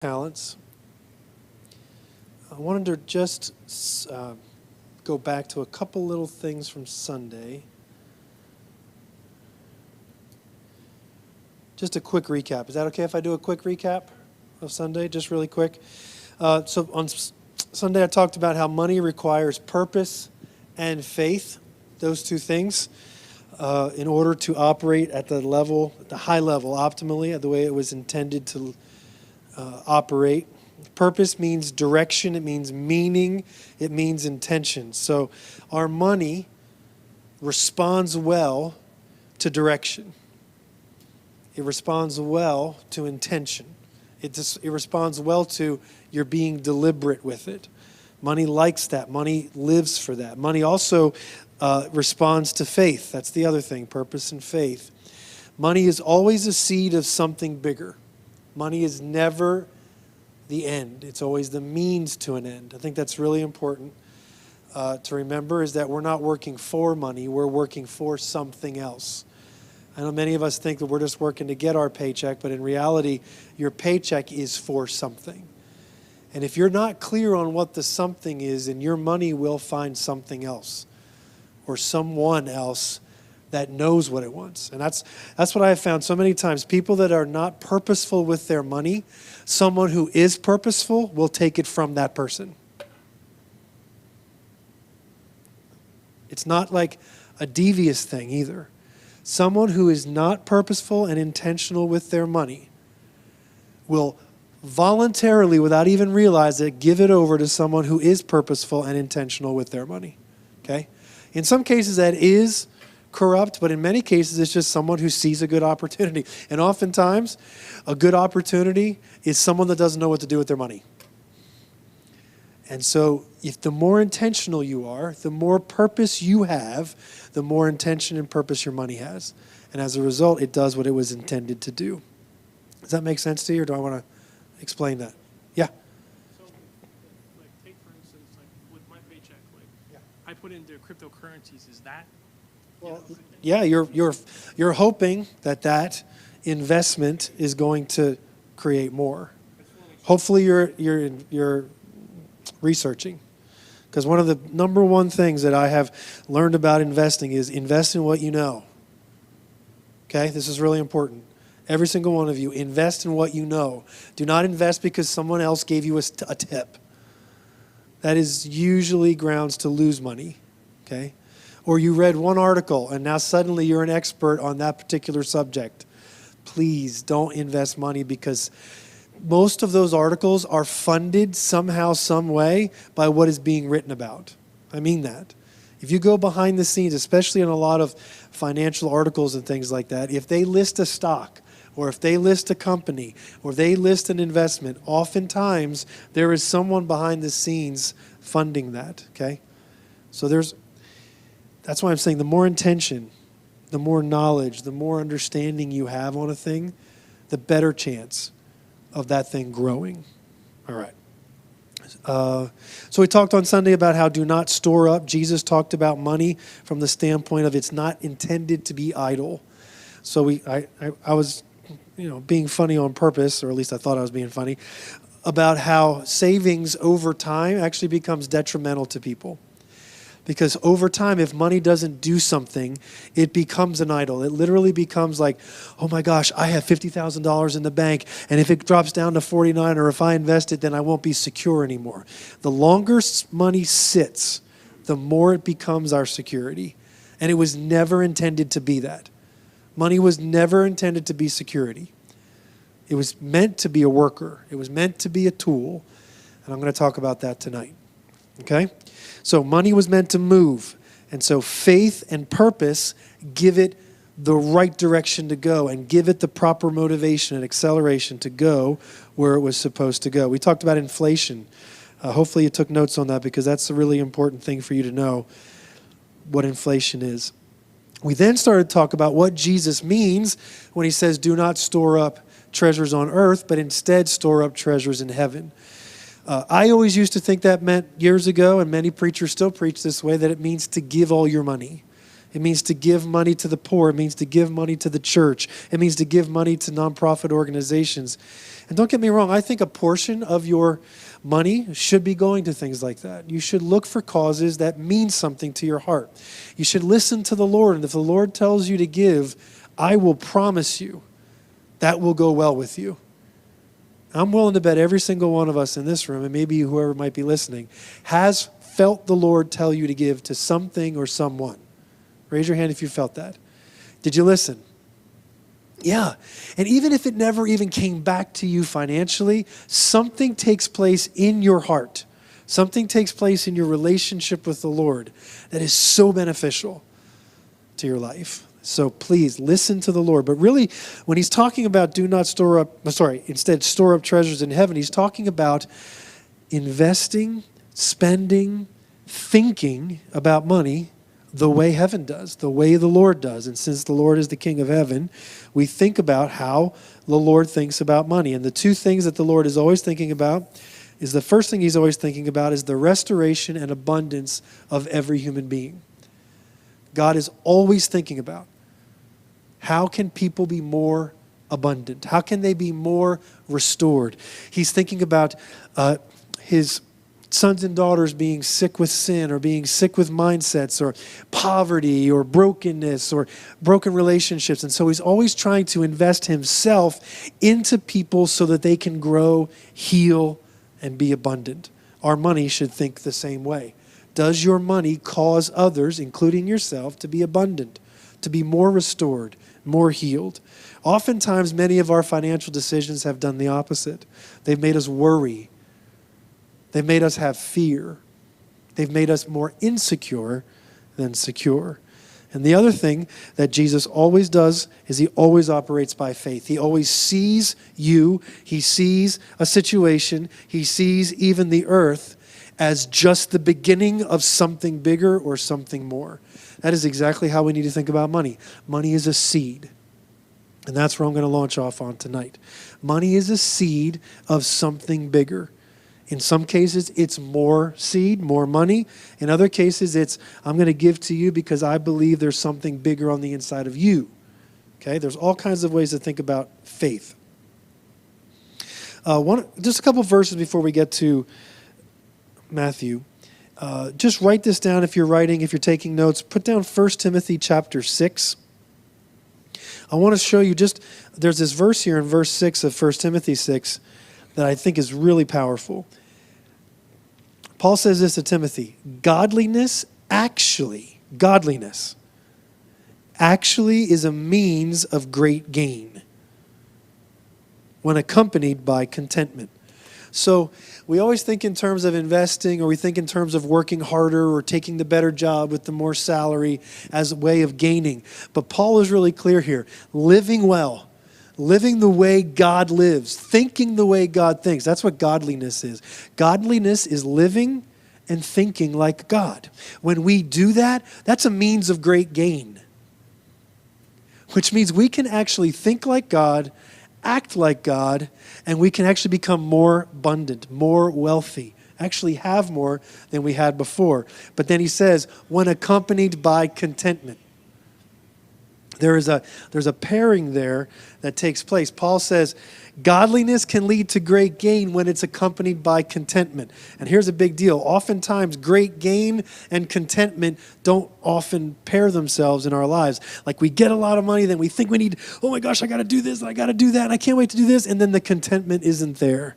talents. I wanted to just go back to a couple little things from Sunday. Just a quick recap. Is that okay if I do a quick recap of Sunday, just really quick? So on Sunday I talked about how money requires purpose and faith, those two things, in order to operate at the high level, optimally, the way it was intended to operate. Purpose means direction, it means meaning, it means intention. So our money responds well to direction. It responds well to intention. It responds well to your being deliberate with it. Money likes that. Money lives for that. Money also responds to faith. That's the other thing, purpose and faith. Money is always a seed of something bigger. Money is never the end. It's always the means to an end. I think that's really important to remember, is that we're not working for money. We're working for something else. I know many of us think that we're just working to get our paycheck, but in reality, your paycheck is for something. And if you're not clear on what the something is, then your money will find something else or someone else that knows what it wants. And that's what I have found so many times. People that are not purposeful with their money, someone who is purposeful will take it from that person. It's not like a devious thing either. Someone who is not purposeful and intentional with their money will voluntarily, without even realizing it, give it over to someone who is purposeful and intentional with their money. Okay? In some cases that is corrupt, but in many cases it's just someone who sees a good opportunity. And oftentimes a good opportunity is someone that doesn't know what to do with their money. And so if the more intentional you are, the more purpose you have, the more intention and purpose your money has. And as a result, it does what it was intended to do. Does that make sense to you, or do I want to explain that? Yeah. So, like, take for instance, like with my paycheck, I put into cryptocurrencies. Is that? Well, yeah, you're hoping that investment is going to create more. Hopefully, you're researching, because one of the number one things that I have learned about investing is invest in what you know. Okay, this is really important. Every single one of you, invest in what you know. Do not invest because someone else gave you a tip. That is usually grounds to lose money. Okay. Or you read one article and now suddenly you're an expert on that particular subject. Please don't invest money, because most of those articles are funded somehow, some way by what is being written about. I mean that. If you go behind the scenes, especially in a lot of financial articles and things like that, if they list a stock or if they list a company or they list an investment, oftentimes there is someone behind the scenes funding that, okay? So that's why I'm saying the more intention, the more knowledge, the more understanding you have on a thing, the better chance of that thing growing. All right. So we talked on Sunday about how do not store up. Jesus talked about money from the standpoint of it's not intended to be idle. So I was, being funny on purpose, or at least I thought I was being funny, about how savings over time actually becomes detrimental to people. Because over time, if money doesn't do something, it becomes an idol. It literally becomes like, oh my gosh, I have $50,000 in the bank, and if it drops down to 49, or if I invest it, then I won't be secure anymore. The longer money sits, the more it becomes our security. And it was never intended to be that. Money was never intended to be security. It was meant to be a worker. It was meant to be a tool. And I'm going to talk about that tonight. Okay? So money was meant to move. And so faith and purpose give it the right direction to go and give it the proper motivation and acceleration to go where it was supposed to go. We talked about inflation. Hopefully you took notes on that, because that's a really important thing for you to know what inflation is. We then started to talk about what Jesus means when he says, do not store up treasures on earth, but instead store up treasures in heaven. I always used to think that meant years ago, and many preachers still preach this way, that it means to give all your money. It means to give money to the poor. It means to give money to the church. It means to give money to nonprofit organizations. And don't get me wrong, I think a portion of your money should be going to things like that. You should look for causes that mean something to your heart. You should listen to the Lord. And if the Lord tells you to give, I will promise you that will go well with you. I'm willing to bet every single one of us in this room, and maybe whoever might be listening, has felt the Lord tell you to give to something or someone. Raise your hand if you felt that. Did you listen? Yeah. And even if it never even came back to you financially, something takes place in your heart. Something takes place in your relationship with the Lord that is so beneficial to your life. So please listen to the Lord. But really, when he's talking about instead store up treasures in heaven, he's talking about investing, spending, thinking about money the way heaven does, the way the Lord does. And since the Lord is the King of heaven, we think about how the Lord thinks about money. And the two things that the Lord is always thinking about is the first thing he's always thinking about is the restoration and abundance of every human being. God is always thinking about how can people be more abundant? How can they be more restored? He's thinking about his sons and daughters being sick with sin or being sick with mindsets or poverty or brokenness or broken relationships. And so he's always trying to invest himself into people so that they can grow, heal, and be abundant. Our money should think the same way. Does your money cause others, including yourself, to be abundant, to be more restored, more healed? Oftentimes, many of our financial decisions have done the opposite. They've made us worry. They've made us have fear. They've made us more insecure than secure. And the other thing that Jesus always does is he always operates by faith. He always sees you. He sees a situation. He sees even the earth as just the beginning of something bigger or something more. That is exactly how we need to think about money. Money is a seed. And that's where I'm going to launch off on tonight. Money is a seed of something bigger. In some cases, it's more seed, more money. In other cases, it's I'm going to give to you because I believe there's something bigger on the inside of you. Okay? There's all kinds of ways to think about faith. Just a couple verses before we get to Matthew. Just write this down if you're writing, if you're taking notes. Put down 1 Timothy chapter 6. I want to show you there's this verse here in verse 6 of 1 Timothy 6 that I think is really powerful. Paul says this to Timothy, godliness actually is a means of great gain when accompanied by contentment. So we always think in terms of investing, or we think in terms of working harder or taking the better job with the more salary as a way of gaining. But Paul is really clear here. Living well, living the way God lives, thinking the way God thinks. That's what godliness is. Godliness is living and thinking like God. When we do that, that's a means of great gain. Which means we can actually think like God, act like God, and we can actually become more abundant, more wealthy, actually have more than we had before. But then he says, when accompanied by contentment. There's a pairing there that takes place. Paul says, godliness can lead to great gain when it's accompanied by contentment. And here's a big deal. Oftentimes, great gain and contentment don't often pair themselves in our lives. Like we get a lot of money, then we think we need, oh my gosh, I got to do this, and I got to do that, and I can't wait to do this, and then the contentment isn't there.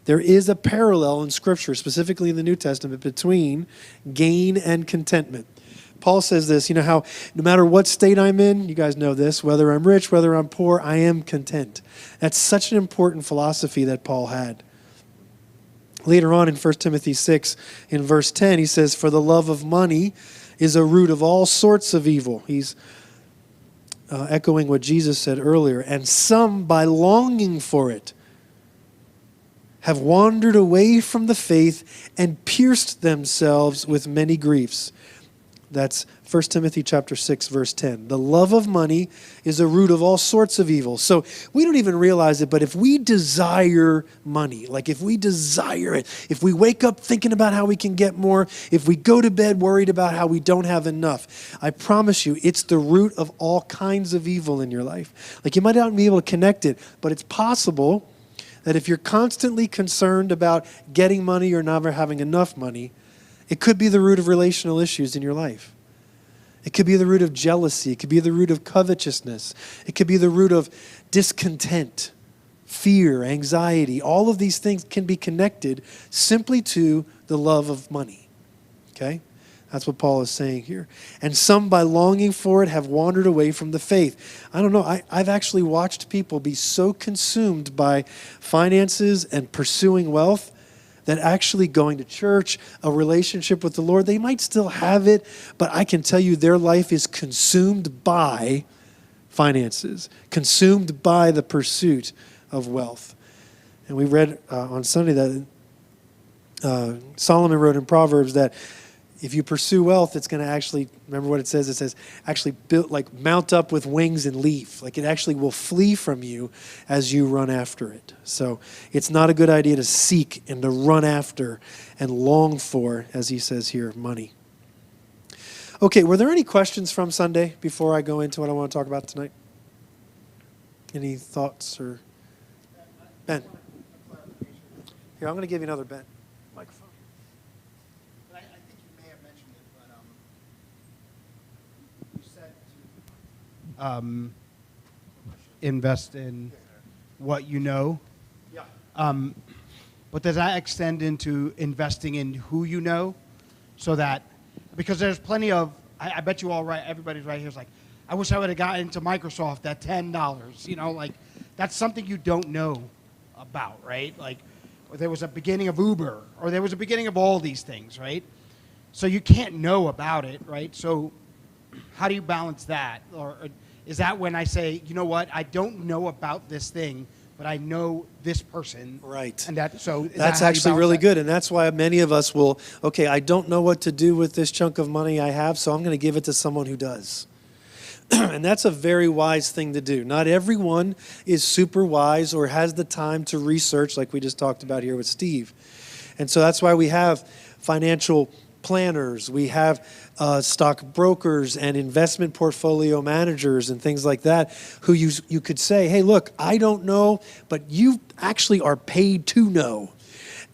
There is a parallel in Scripture, specifically in the New Testament, between gain and contentment. Paul says this, you know how no matter what state I'm in, you guys know this, whether I'm rich, whether I'm poor, I am content. That's such an important philosophy that Paul had. Later on in 1 Timothy 6, in verse 10, he says, for the love of money is a root of all sorts of evil. He's echoing what Jesus said earlier. And some, by longing for it, have wandered away from the faith and pierced themselves with many griefs. That's 1 Timothy chapter 6, verse 10. The love of money is a root of all sorts of evil. So we don't even realize it, but if we desire money, like if we desire it, if we wake up thinking about how we can get more, if we go to bed worried about how we don't have enough, I promise you, it's the root of all kinds of evil in your life. Like you might not be able to connect it, but it's possible that if you're constantly concerned about getting money or never having enough money, it could be the root of relational issues in your life. It could be the root of jealousy. It could be the root of covetousness. It could be the root of discontent, fear, anxiety. All of these things can be connected simply to the love of money. Okay? That's what Paul is saying here. And some, by longing for it, have wandered away from the faith. I don't know. I've actually watched people be so consumed by finances and pursuing wealth that actually going to church, a relationship with the Lord, they might still have it, but I can tell you their life is consumed by finances, consumed by the pursuit of wealth. And we read on Sunday that Solomon wrote in Proverbs that if you pursue wealth, it's going to actually, remember what it says? It says, actually build, like mount up with wings and leave. Like it actually will flee from you as you run after it. So it's not a good idea to seek and to run after and long for, as he says here, money. Okay, were there any questions from Sunday before I go into what I want to talk about tonight? Any thoughts or? Ben. Here, I'm going to give you another Ben. Microphone. Invest in what you know. Yeah. But does that extend into investing in who you know? So that, because there's plenty of, I bet you all right, everybody's right here is like, I wish I would have gotten into Microsoft at $10. You know, like that's something you don't know about, right? Like, or there was a beginning of Uber, or there was a beginning of all these things, right? So you can't know about it, right? So how do you balance that? Or is that when I say, you know what, I don't know about this thing, but I know this person. Right. And that, so that's actually really good. And that's why many of us will, okay, I don't know what to do with this chunk of money I have, so I'm going to give it to someone who does. And that's a very wise thing to do. Not everyone is super wise or has the time to research like we just talked about here with Steve. And so that's why we have financial planners, we have stock brokers and investment portfolio managers and things like that who you could say, hey, look, I don't know, but you actually are paid to know.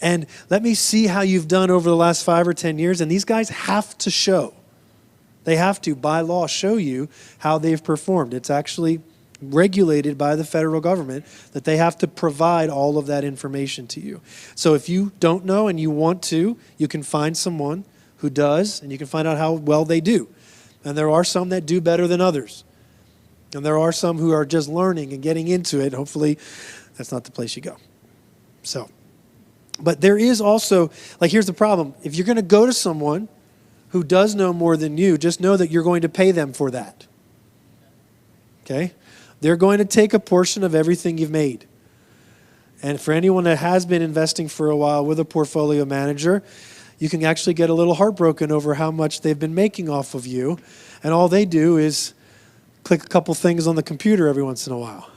And let me see how you've done over the last 5 or 10 years. And these guys have to show. They have to, by law, show you how they've performed. It's actually regulated by the federal government that they have to provide all of that information to you. So if you don't know and you want to, you can find someone who does, and you can find out how well they do. And there are some that do better than others. And there are some who are just learning and getting into it. Hopefully, that's not the place you go. So, but there is also, like here's the problem. If you're going to go to someone who does know more than you, just know that you're going to pay them for that. Okay? They're going to take a portion of everything you've made. And for anyone that has been investing for a while with a portfolio manager, you can actually get a little heartbroken over how much they've been making off of you. And all they do is click a couple things on the computer every once in a while.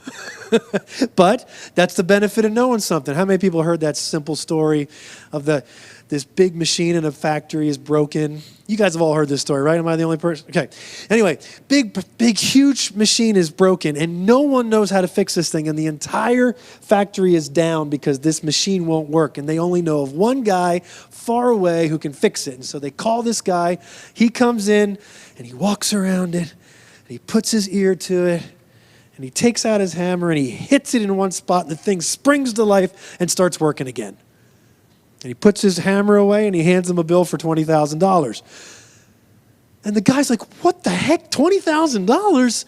But that's the benefit of knowing something. How many people heard that simple story of this big machine in a factory is broken? You guys have all heard this story, right? Am I the only person? Okay. Anyway, big, huge machine is broken, and no one knows how to fix this thing, and the entire factory is down because this machine won't work, and they only know of one guy far away who can fix it. And so they call this guy. He comes in, and he walks around it, and he puts his ear to it, and he takes out his hammer, and he hits it in one spot, and the thing springs to life and starts working again. And he puts his hammer away, and he hands him a bill for $20,000. And the guy's like, what the heck, $20,000?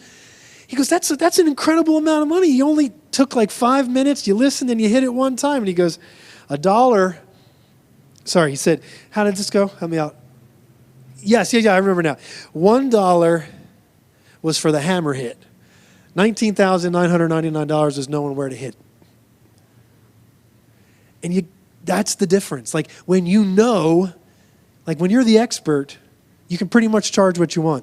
He goes, that's an incredible amount of money. He only took like 5 minutes. You listened, and you hit it one time. And he goes, $1. Sorry, he said, how did this go? Help me out. Yes, I remember now. $1 was for the hammer hit. $19,999 is knowing where to hit. And that's the difference. Like when you know, like when you're the expert, you can pretty much charge what you want.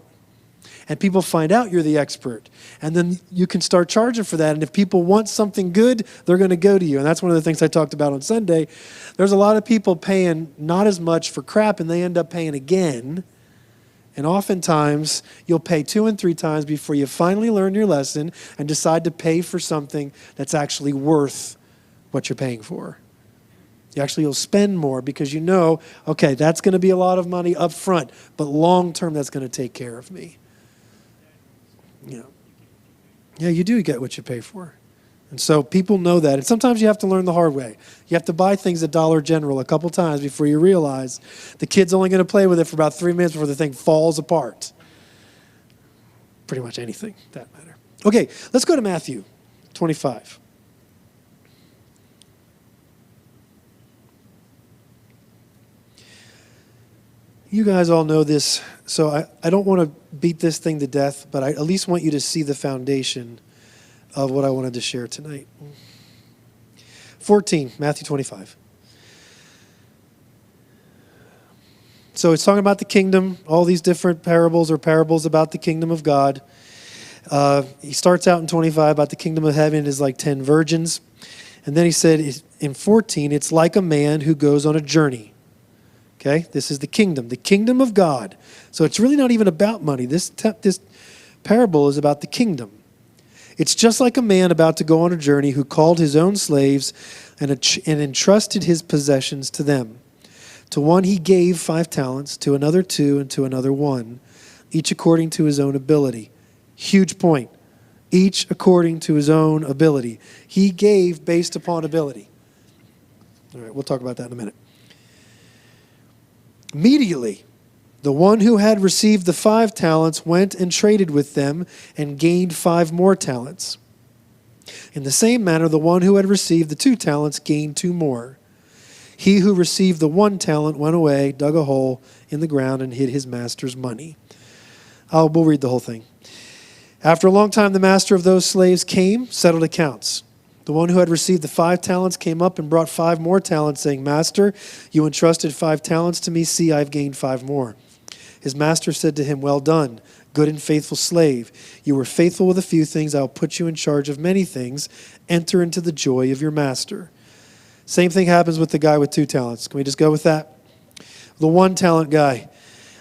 And people find out you're the expert. And then you can start charging for that. And if people want something good, they're going to go to you. And that's one of the things I talked about on Sunday. There's a lot of people paying not as much for crap, and they end up paying again. And oftentimes, you'll pay 2 and 3 times before you finally learn your lesson and decide to pay for something that's actually worth what you're paying for. You'll spend more because you know, okay, that's going to be a lot of money up front, but long term, that's going to take care of me. Yeah, you do get what you pay for. And so people know that. And sometimes you have to learn the hard way. You have to buy things at Dollar General a couple times before you realize the kid's only going to play with it for about 3 minutes before the thing falls apart. Pretty much anything, for that matter. Okay, let's go to Matthew 25. You guys all know this, so I don't want to beat this thing to death, but I at least want you to see the foundation of what I wanted to share tonight. 14, Matthew 25. So it's talking about the kingdom, all these different parables about the kingdom of God. He starts out in 25 about the kingdom of heaven is like 10 virgins. And then he said in 14, it's like a man who goes on a journey. Okay, this is the kingdom of God. So it's really not even about money. This parable is about the kingdom. It's just like a man about to go on a journey who called his own slaves and entrusted his possessions to them. To one he gave 5 talents, to another 2, and to another 1, each according to his own ability. Huge point. Each according to his own ability. He gave based upon ability. All right, we'll talk about that in a minute. Immediately, the one who had received the 5 talents went and traded with them and gained 5 more talents. In the same manner, the one who had received the 2 talents gained 2 more. He who received the 1 talent went away, dug a hole in the ground, and hid his master's money. We'll read the whole thing. After a long time, the master of those slaves came, settled accounts. The one who had received the 5 talents came up and brought 5 more talents, saying, Master, you entrusted 5 talents to me. See, I've gained 5 more. His master said to him, Well done, good and faithful slave. You were faithful with a few things. I will put you in charge of many things. Enter into the joy of your master. Same thing happens with the guy with 2 talents. Can we just go with that? The 1 talent guy.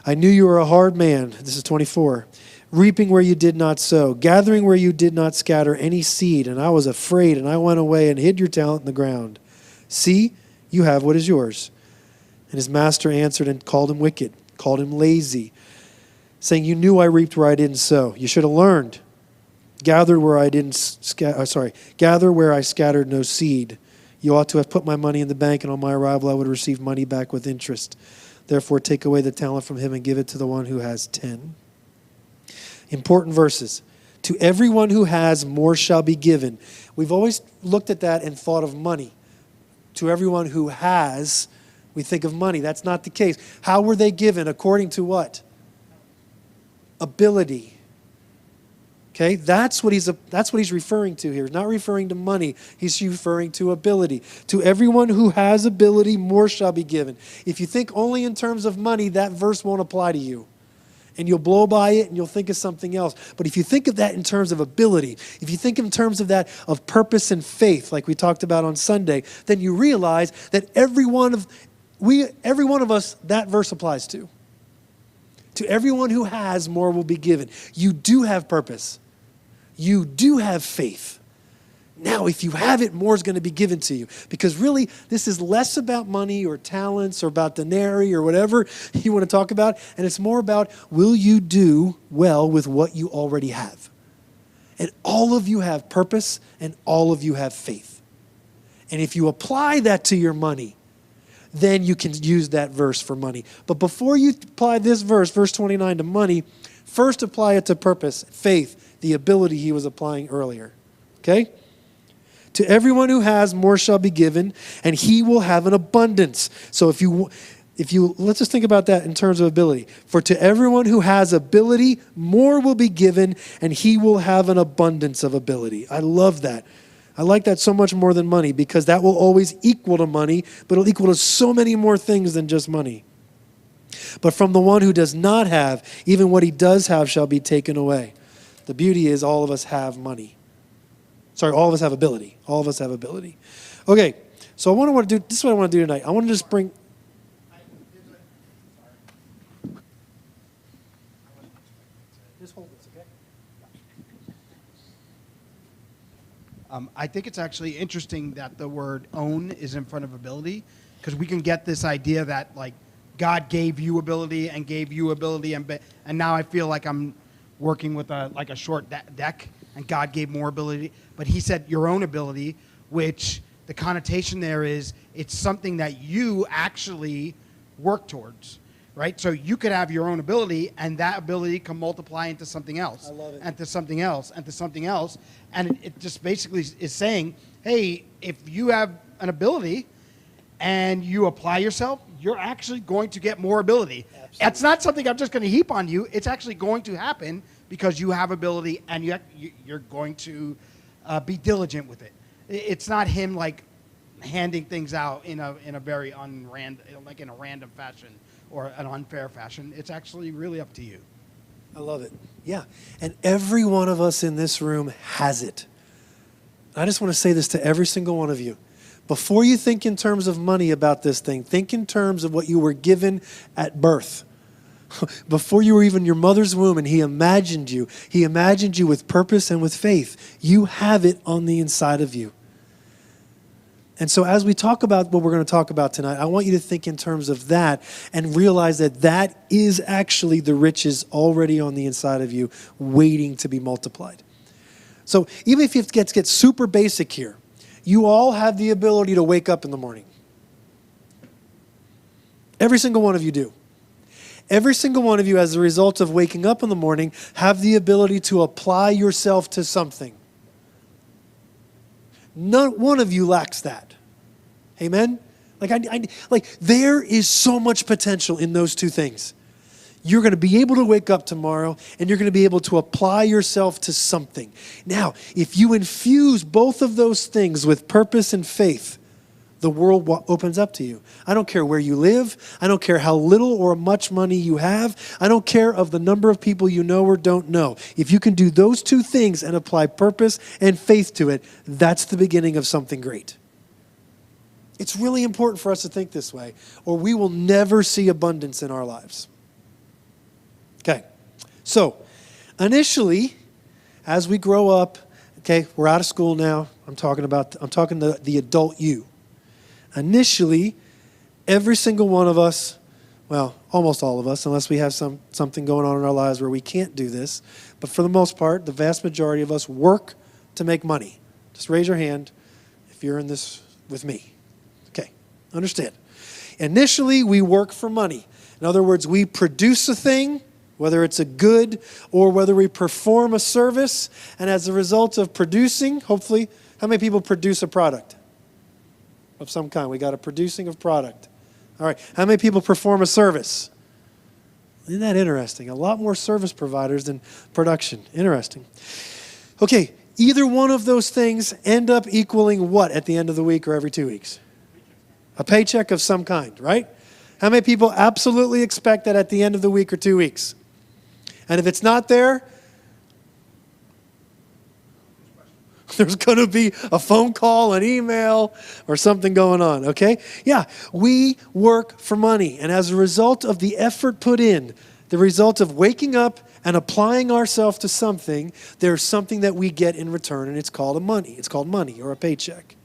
I knew you were a hard man. This is 24. Reaping where you did not sow, gathering where you did not scatter any seed, and I was afraid, and I went away and hid your talent in the ground. See, you have what is yours. And his master answered and called him wicked, called him lazy, saying, You knew I reaped where I didn't sow. You should have learned. Gather where I scattered no seed. You ought to have put my money in the bank, and on my arrival I would receive money back with interest. Therefore take away the talent from him and give it to the one who has 10. Important verses. To everyone who has, more shall be given. We've always looked at that and thought of money. To everyone who has, we think of money. That's not the case. How were they given? According to what? Ability. Okay, that's what he's referring to here. He's not referring to money. He's referring to ability. To everyone who has ability, more shall be given. If you think only in terms of money, that verse won't apply to you. And you'll blow by it and you'll think of something else. But if you think of that in terms of ability, if you think in terms of that of purpose and faith, like we talked about on Sunday, then you realize that every one of us, that verse applies to. To everyone who has, more will be given. You do have purpose. You do have faith. Now, if you have it, more is going to be given to you. Because really, this is less about money or talents or about denarii or whatever you want to talk about. And it's more about, will you do well with what you already have? And all of you have purpose and all of you have faith. And if you apply that to your money, then you can use that verse for money. But before you apply this verse, verse 29, to money, first apply it to purpose, faith, the ability he was applying earlier. Okay? To everyone who has, more shall be given, and he will have an abundance. So if you let's just think about that in terms of ability. For to everyone who has ability, more will be given, and he will have an abundance of ability. I love that. I like that so much more than money, because that will always equal to money, but it'll equal to so many more things than just money. But from the one who does not have, even what he does have shall be taken away. The beauty is all of us have money. Sorry, all of us have ability. All of us have ability. Okay, so this is what I want to do tonight. I want to just bring... Just hold this, okay? I think it's actually interesting that the word own is in front of ability, because we can get this idea that like God gave you ability and gave you ability, and now I feel like I'm working with a short deck, and God gave more ability. But he said your own ability, which the connotation there is it's something that you actually work towards, right? So you could have your own ability, and that ability can multiply into something else. I love it. And to something else, and to something else. And it just basically is saying, hey, if you have an ability and you apply yourself, you're actually going to get more ability. Absolutely. It's not something I'm just going to heap on you. It's actually going to happen because you have ability, and you're going to be diligent with it. It's not him like handing things out in a very like in a random fashion or an unfair fashion. It's actually really up to you. I love it. Yeah. And every one of us in this room has it. I just want to say this to every single one of you. Before you think in terms of money about this thing, think in terms of what you were given at birth. Before you were even in your mother's womb, and he imagined you with purpose and with faith. You have it on the inside of you. And so as we talk about what we're going to talk about tonight, I want you to think in terms of that and realize that that is actually the riches already on the inside of you, waiting to be multiplied. So even if it gets super basic here, you all have the ability to wake up in the morning. Every single one of you do. Every single one of you, as a result of waking up in the morning, have the ability to apply yourself to something. Not one of you lacks that. Amen? Like there is so much potential in those two things. You're going to be able to wake up tomorrow, and you're going to be able to apply yourself to something. Now, if you infuse both of those things with purpose and faith, the world opens up to you. I don't care where you live. I don't care how little or much money you have. I don't care of the number of people you know or don't know. If you can do those two things and apply purpose and faith to it, that's the beginning of something great. It's really important for us to think this way, or we will never see abundance in our lives. Okay, so initially, as we grow up, okay, we're out of school now. I'm talking to the adult you. Initially, every single one of us, well, almost all of us, unless we have something going on in our lives where we can't do this, but for the most part, the vast majority of us work to make money. Just raise your hand if you're in this with me. Okay, understand. Initially, we work for money. In other words, we produce a thing, whether it's a good or whether we perform a service, and as a result of producing, hopefully, how many people produce a product of some kind? We got a producing of product. All right. How many people perform a service? Isn't that interesting? A lot more service providers than production. Interesting. Okay. Either one of those things end up equaling what at the end of the week or every 2 weeks? A paycheck of some kind, right? How many people absolutely expect that at the end of the week or 2 weeks? And if it's not there, there's going to be a phone call, an email, or something going on, okay? Yeah, we work for money. And as a result of the effort put in, the result of waking up and applying ourselves to something, there's something that we get in return, and it's called money. It's called money or a paycheck.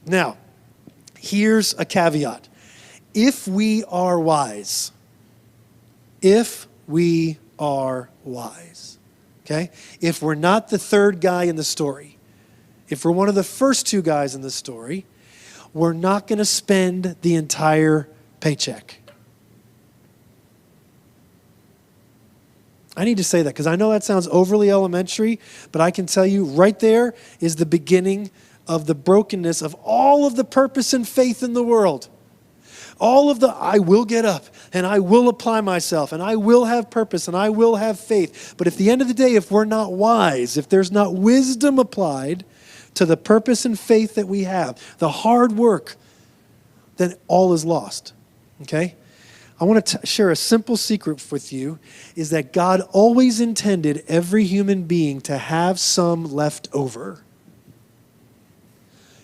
Now, here's a caveat. If we are wise, okay? If we're not the third guy in the story, if we're one of the first two guys in the story, we're not going to spend the entire paycheck. I need to say that because I know that sounds overly elementary, but I can tell you right there is the beginning of the brokenness of all of the purpose and faith in the world. All of the I will get up and I will apply myself and I will have purpose and I will have faith. But at the end of the day, if we're not wise, if there's not wisdom applied to the purpose and faith that we have, the hard work, then all is lost. Okay? I want to share a simple secret with you, is that God always intended every human being to have some left over.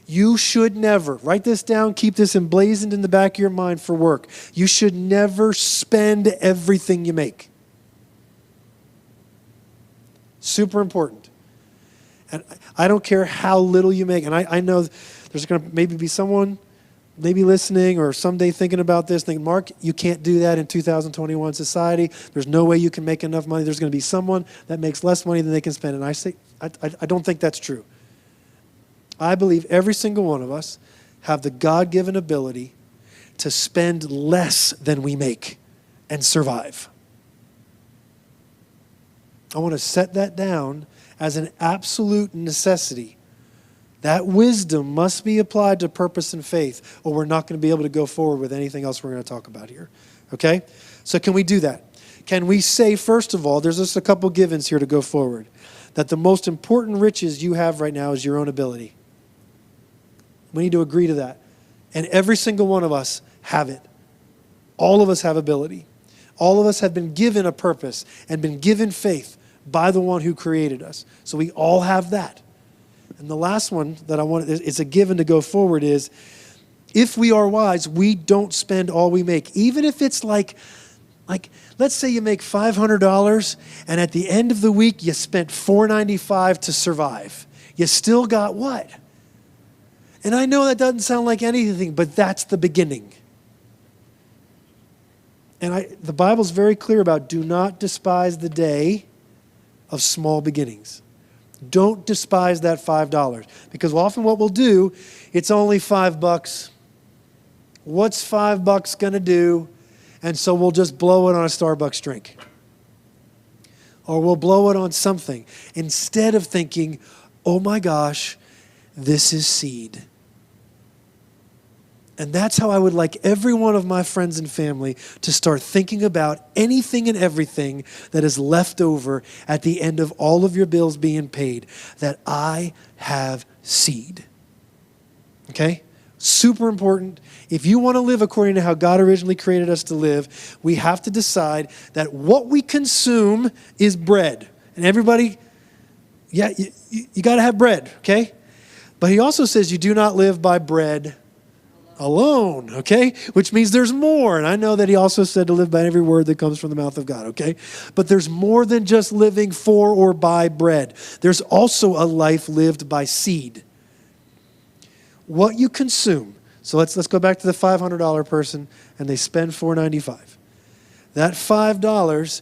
You should never, write this down, keep this emblazoned in the back of your mind for work. You should never spend everything you make. Super important. And I don't care how little you make. And I know there's going to maybe be someone maybe listening or someday thinking about this, thinking, Mark, you can't do that in 2021 society. There's no way you can make enough money. There's going to be someone that makes less money than they can spend. And I say, I don't think that's true. I believe every single one of us have the God-given ability to spend less than we make and survive. I want to set that down as an absolute necessity. That wisdom must be applied to purpose and faith, or we're not going to be able to go forward with anything else we're going to talk about here. Okay? So can we do that? Can we say, first of all, there's just a couple givens here to go forward, that the most important riches you have right now is your own ability. We need to agree to that. And every single one of us have it. All of us have ability. All of us have been given a purpose and been given faith by the one who created us. So we all have that. And the last one that I want, it's a given to go forward, is if we are wise, we don't spend all we make. Even if it's like let's say you make $500 and at the end of the week you spent $495 to survive. You still got what? And I know that doesn't sound like anything, but that's the beginning. And the Bible's very clear about do not despise the day of small beginnings. Don't despise that $5. Because often what we'll do, it's only $5. What's $5 going to do? And so we'll just blow it on a Starbucks drink. Or we'll blow it on something. Instead of thinking, oh my gosh, this is seed. And that's how I would like every one of my friends and family to start thinking about anything and everything that is left over at the end of all of your bills being paid, that I have seed. Okay? Super important. If you want to live according to how God originally created us to live, we have to decide that what we consume is bread. And everybody, yeah, you got to have bread, okay? But he also says you do not live by bread alone, okay? Which means there's more. And I know that he also said to live by every word that comes from the mouth of God, okay? But there's more than just living for or by bread. There's also a life lived by seed. What you consume. So let's go back to the $500 person, and they spend $495. That $5,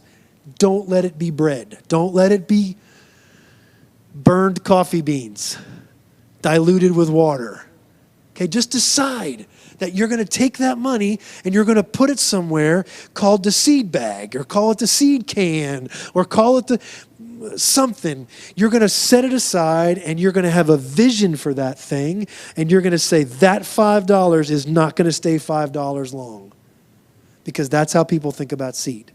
don't let it be bread. Don't let it be burned coffee beans diluted with water. Okay, just decide that you're going to take that money and you're going to put it somewhere called the seed bag, or call it the seed can, or call it the something. You're going to set it aside and you're going to have a vision for that thing, and you're going to say that $5 is not going to stay $5 long, because that's how people think about seed.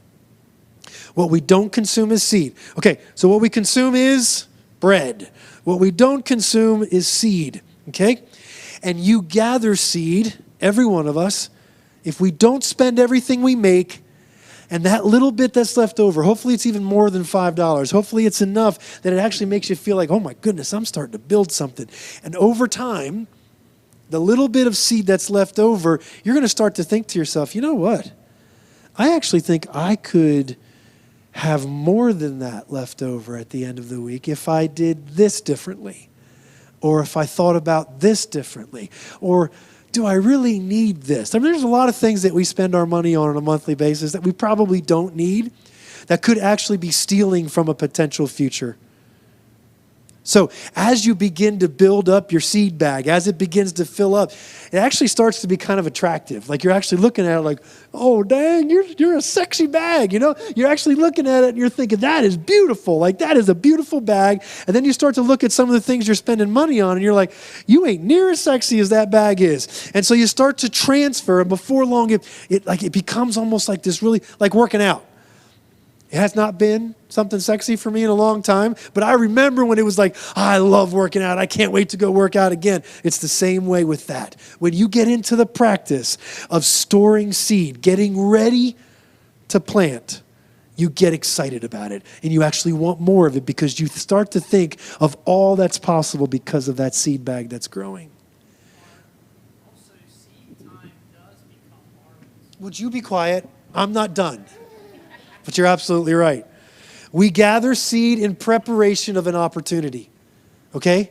What we don't consume is seed. Okay, so what we consume is bread. What we don't consume is seed, okay? And you gather seed, every one of us, if we don't spend everything we make, and that little bit that's left over, hopefully it's even more than $5. Hopefully it's enough that it actually makes you feel like, oh my goodness, I'm starting to build something. And over time, the little bit of seed that's left over, you're going to start to think to yourself, you know what? I actually think I could have more than that left over at the end of the week if I did this differently. Or if I thought about this differently. Or do I really need this? I mean, there's a lot of things that we spend our money on a monthly basis that we probably don't need, that could actually be stealing from a potential future. So as you begin to build up your seed bag, as it begins to fill up, it actually starts to be kind of attractive. Like you're actually looking at it like, oh, dang, you're a sexy bag, you know? You're actually looking at it and you're thinking, that is beautiful. Like, that is a beautiful bag. And then you start to look at some of the things you're spending money on and you're like, you ain't near as sexy as that bag is. And so you start to transfer, and before long, it becomes almost like this, really like working out. It has not been something sexy for me in a long time, but I remember when it was like, I love working out. I can't wait to go work out again. It's the same way with that. When you get into the practice of storing seed, getting ready to plant, you get excited about it, and you actually want more of it because you start to think of all that's possible because of that seed bag that's growing. Also, seed time does become harvest. Would you be quiet? I'm not done. But you're absolutely right. We gather seed in preparation of an opportunity, okay?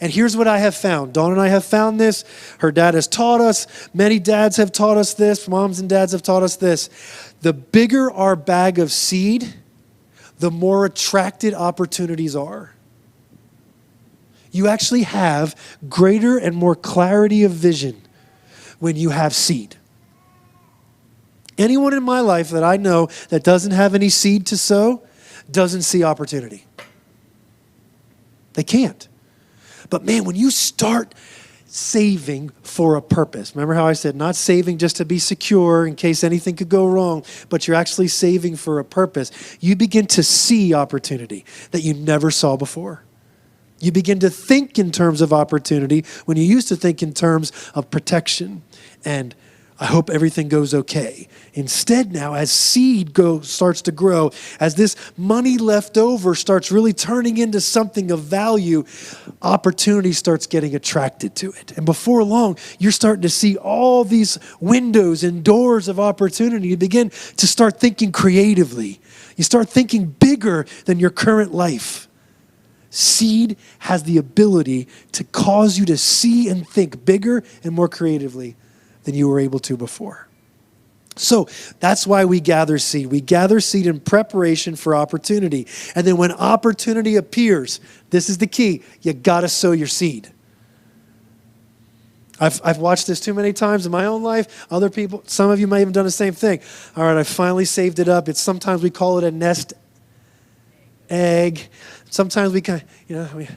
And here's what I have found. Dawn and I have found this. Her dad has taught us. Many dads have taught us this. Moms and dads have taught us this. The bigger our bag of seed, the more attracted opportunities are. You actually have greater and more clarity of vision when you have seed. Anyone in my life that I know that doesn't have any seed to sow doesn't see opportunity. They can't. But man, when you start saving for a purpose, remember how I said not saving just to be secure in case anything could go wrong, but you're actually saving for a purpose, you begin to see opportunity that you never saw before. You begin to think in terms of opportunity when you used to think in terms of protection and I hope everything goes okay. Instead now, as seed starts to grow, as this money left over starts really turning into something of value, opportunity starts getting attracted to it. And before long, you're starting to see all these windows and doors of opportunity. You begin to start thinking creatively. You start thinking bigger than your current life. Seed has the ability to cause you to see and think bigger and more creatively than you were able to before. So that's why we gather seed. We gather seed in preparation for opportunity. And then when opportunity appears, this is the key, you gotta sow your seed. I've watched this too many times in my own life. Other people, some of you might have done the same thing. All right, I finally saved it up. Sometimes we call it a nest egg. Sometimes we kind of,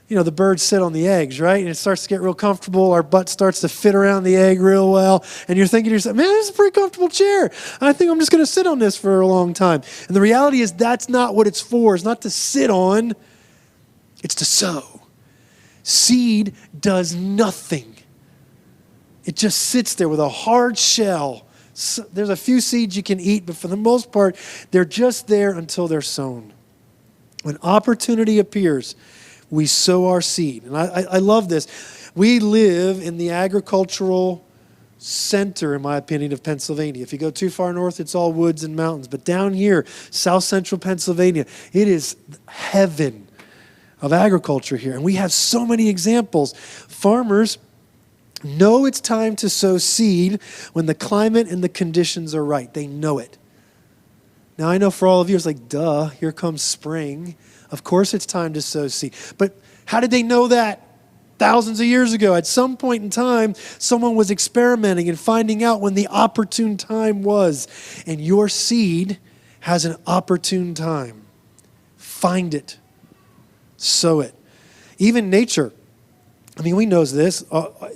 the birds sit on the eggs, right? And it starts to get real comfortable. Our butt starts to fit around the egg real well. And you're thinking to yourself, man, this is a pretty comfortable chair. I think I'm just going to sit on this for a long time. And the reality is that's not what it's for. It's not to sit on. It's to sow. Seed does nothing. It just sits there with a hard shell. So there's a few seeds you can eat, but for the most part, they're just there until they're sown. When opportunity appears, we sow our seed. And I love this. We live in the agricultural center, in my opinion, of Pennsylvania. If you go too far north, it's all woods and mountains. But down here, south central Pennsylvania, it is heaven of agriculture here. And we have so many examples. Farmers know it's time to sow seed when the climate and the conditions are right. They know it. Now, I know for all of you, it's like, duh, here comes spring. Of course it's time to sow seed. But how did they know that? Thousands of years ago, at some point in time, someone was experimenting and finding out when the opportune time was. And your seed has an opportune time. Find it. Sow it. Even nature. We know this.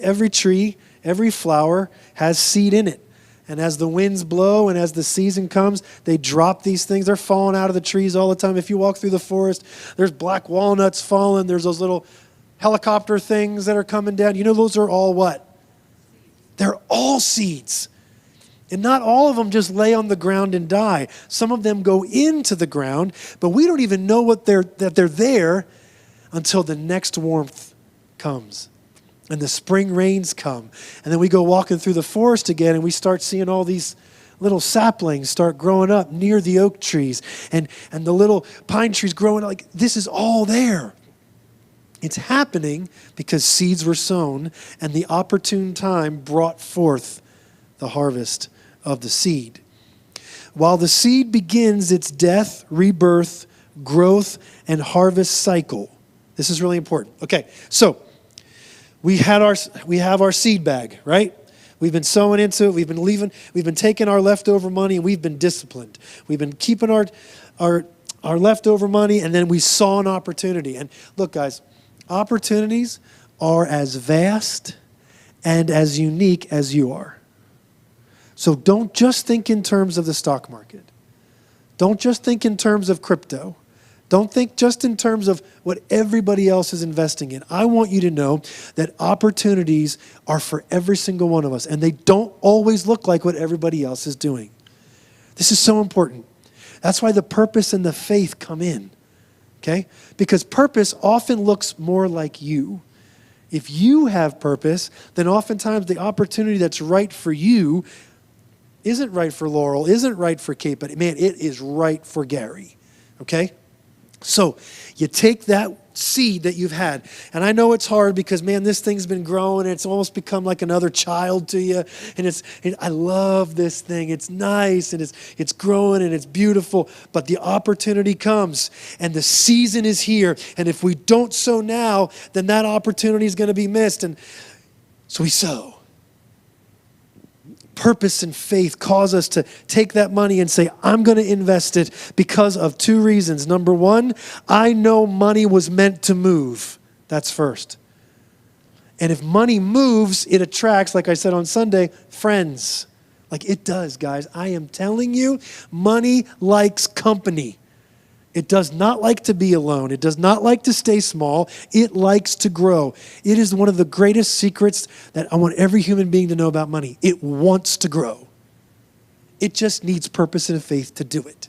Every tree, every flower has seed in it. And as the winds blow and as the season comes, they drop these things. They're falling out of the trees all the time. If you walk through the forest, there's black walnuts falling. There's those little helicopter things that are coming down. Those are all what? They're all seeds. And not all of them just lay on the ground and die. Some of them go into the ground, but we don't even know that they're there until the next warmth comes. And the spring rains come. And then we go walking through the forest again and we start seeing all these little saplings start growing up near the oak trees. And the little pine trees growing up. Like, this is all there. It's happening because seeds were sown and the opportune time brought forth the harvest of the seed. While the seed begins its death, rebirth, growth, and harvest cycle. This is really important. Okay, so we have our seed bag, right? We've been sowing into it. We've been taking our leftover money and we've been disciplined. We've been keeping our leftover money and then we saw an opportunity. And look, guys, opportunities are as vast and as unique as you are. So don't just think in terms of the stock market. Don't just think in terms of crypto. Don't think just in terms of what everybody else is investing in. I want you to know that opportunities are for every single one of us, and they don't always look like what everybody else is doing. This is so important. That's why the purpose and the faith come in, okay? Because purpose often looks more like you. If you have purpose, then oftentimes the opportunity that's right for you isn't right for Laurel, isn't right for Kate, but man, it is right for Gary, okay? So you take that seed that you've had, and I know it's hard because, man, this thing's been growing, and it's almost become like another child to you, and I love this thing. It's nice, and it's growing, and it's beautiful, but the opportunity comes, and the season is here, and if we don't sow now, then that opportunity is going to be missed, and so we sow. Purpose and faith cause us to take that money and say, I'm going to invest it because of two reasons. Number one, I know money was meant to move. That's first. And if money moves, it attracts, like I said on Sunday, friends. Like it does, guys. I am telling you, money likes company. It does not like to be alone. It does not like to stay small. It likes to grow. It is one of the greatest secrets that I want every human being to know about money. It wants to grow. It just needs purpose and faith to do it.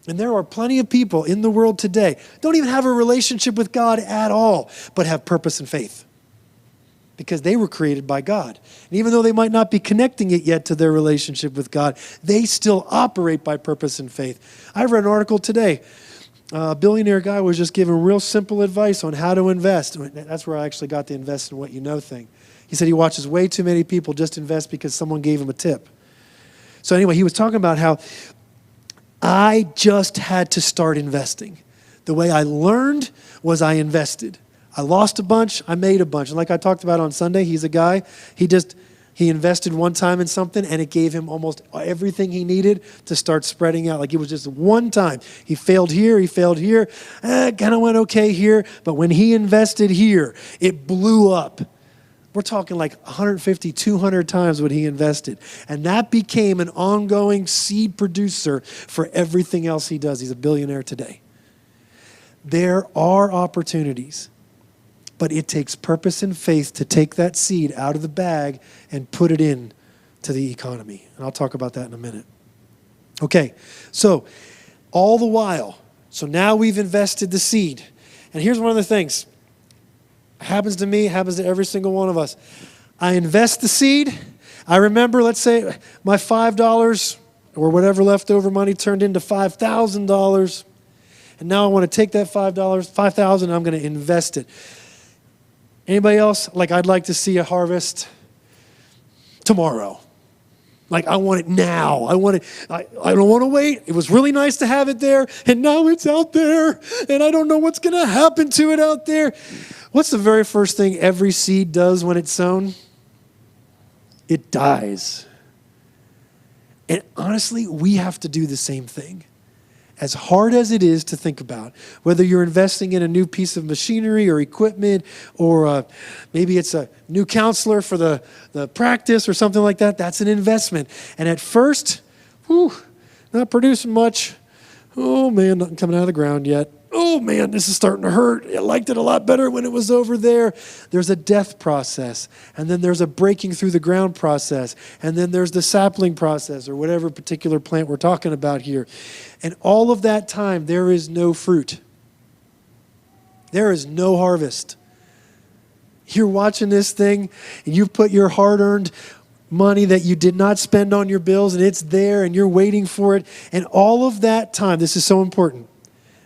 And there are plenty of people in the world today don't even have a relationship with God at all, but have purpose and faith. Because they were created by God. And even though they might not be connecting it yet to their relationship with God, they still operate by purpose and faith. I read an article today. A billionaire guy was just giving real simple advice on how to invest. That's where I actually got the invest in what you know thing. He said he watches way too many people just invest because someone gave him a tip. So anyway, he was talking about how I just had to start investing. The way I learned was I invested. I lost a bunch, I made a bunch. And like I talked about on Sunday, he's a guy, he invested one time in something and it gave him almost everything he needed to start spreading out. Like it was just one time. He failed here, kind of went okay here. But when he invested here, it blew up. We're talking like 150, 200 times what he invested. And that became an ongoing seed producer for everything else he does. He's a billionaire today. There are opportunities. But it takes purpose and faith to take that seed out of the bag and put it in to the economy. And I'll talk about that in a minute. Okay, so all the while, so now we've invested the seed. And here's one of the things. Happens to me, happens to every single one of us. I invest the seed. I remember, let's say, my $5 or whatever leftover money turned into $5,000. And now I want to take that $5,000, and I'm going to invest it. Anybody else? Like, I'd like to see a harvest tomorrow. Like, I want it now. I don't want to wait. It was really nice to have it there, and now it's out there, and I don't know what's going to happen to it out there. What's the very first thing every seed does when it's sown? It dies. And honestly, we have to do the same thing. As hard as it is to think about, whether you're investing in a new piece of machinery or equipment, or maybe it's a new counselor for the practice or something like that, that's an investment. And at first, not producing much. Oh man, nothing coming out of the ground yet. Oh man, this is starting to hurt. I liked it a lot better when it was over there. There's a death process, and then there's a breaking through the ground process, and then there's the sapling process, or whatever particular plant we're talking about here. And all of that time, there is no fruit. There is no harvest. You're watching this thing, and you've put your hard-earned money that you did not spend on your bills, and it's there, and you're waiting for it. And all of that time, this is so important.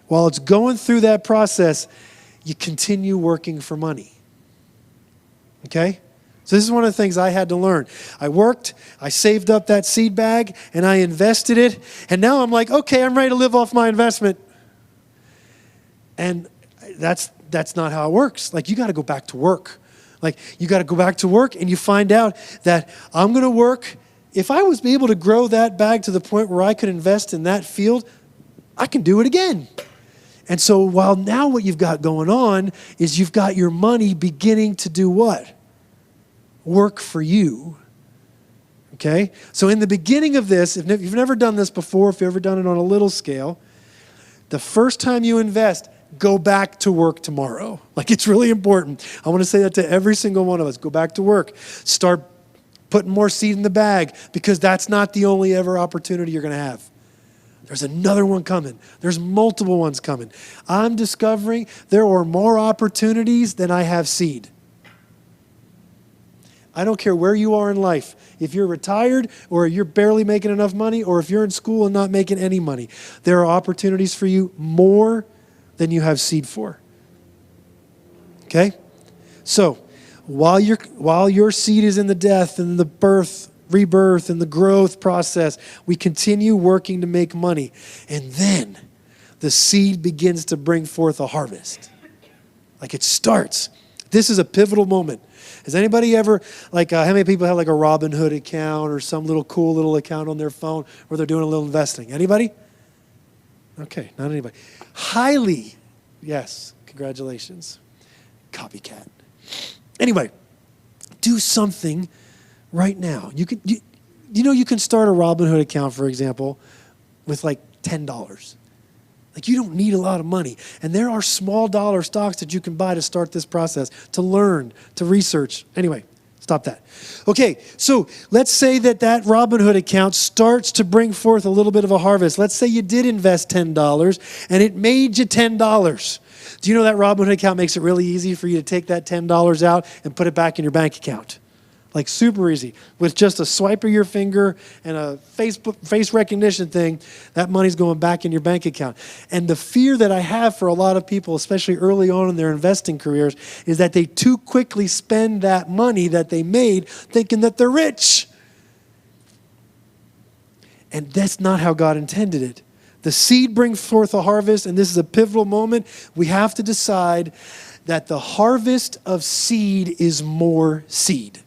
While it's going through that process, you continue working for money. Okay? So this is one of the things I had to learn. I worked, I saved up that seed bag, and I invested it. And now I'm like, okay, I'm ready to live off my investment. And that's not how it works. Like, you got to go back to work. Like, you got to go back to work, and you find out that I'm going to work. If I was able to grow that bag to the point where I could invest in that field, I can do it again. And so while now what you've got going on is you've got your money beginning to do what? Work for you. Okay? So in the beginning of this, if you've never done this before, if you've ever done it on a little scale, the first time you invest, go back to work tomorrow. Like, it's really important. I want to say that to every single one of us. Go back to work. Start putting more seed in the bag, because that's not the only ever opportunity you're going to have. There's another one coming. There's multiple ones coming. I'm discovering there are more opportunities than I have seed. I don't care where you are in life. If you're retired, or you're barely making enough money, or if you're in school and not making any money, there are opportunities for you more than you have seed for. Okay? So, while your seed is in the death and the birth, rebirth, and the growth process, we continue working to make money. And then the seed begins to bring forth a harvest. Like, it starts. This is a pivotal moment. Has anybody ever, how many people have like a Robinhood account or some little cool little account on their phone where they're doing a little investing? Anybody? Okay, not anybody. Highly, yes, congratulations. Copycat. Anyway, do something right now. You can start a Robinhood account, for example, with like $10. Like, you don't need a lot of money. And there are small dollar stocks that you can buy to start this process, to learn, to research. Anyway, stop that. Okay, so let's say that Robinhood account starts to bring forth a little bit of a harvest. Let's say you did invest $10 and it made you $10. Do you know that Robinhood account makes it really easy for you to take that $10 out and put it back in your bank account? Like, super easy. With just a swipe of your finger and a face recognition thing, that money's going back in your bank account. And the fear that I have for a lot of people, especially early on in their investing careers, is that they too quickly spend that money that they made thinking that they're rich. And that's not how God intended it. The seed brings forth a harvest, and this is a pivotal moment. We have to decide that the harvest of seed is more seed.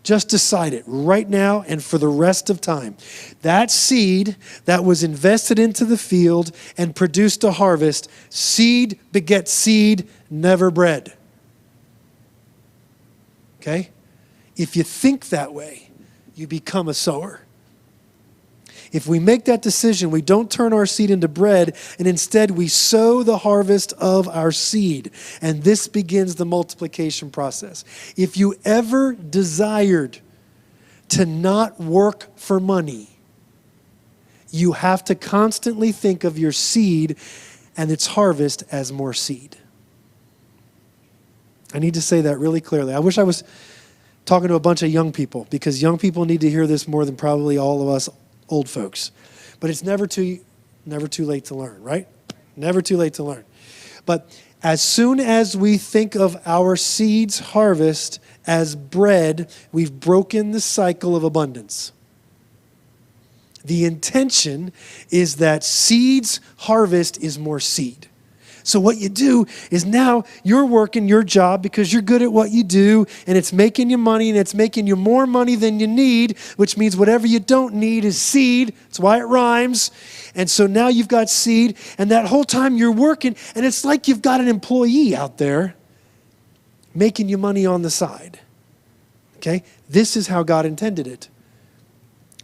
Just decide it right now and for the rest of time. That seed that was invested into the field and produced a harvest, seed begets seed, never bread. Okay? If you think that way, you become a sower. If we make that decision, we don't turn our seed into bread, and instead we sow the harvest of our seed. And this begins the multiplication process. If you ever desired to not work for money, you have to constantly think of your seed and its harvest as more seed. I need to say that really clearly. I wish I was talking to a bunch of young people, because young people need to hear this more than probably all of us old folks. But it's never too late to learn, right? Never too late to learn. But as soon as we think of our seed's harvest as bread, we've broken the cycle of abundance. The intention is that seed's harvest is more seed. So what you do is now you're working your job because you're good at what you do, and it's making you money, and it's making you more money than you need, which means whatever you don't need is seed. That's why it rhymes. And so now you've got seed, and that whole time you're working, and it's like you've got an employee out there making you money on the side. Okay? This is how God intended it.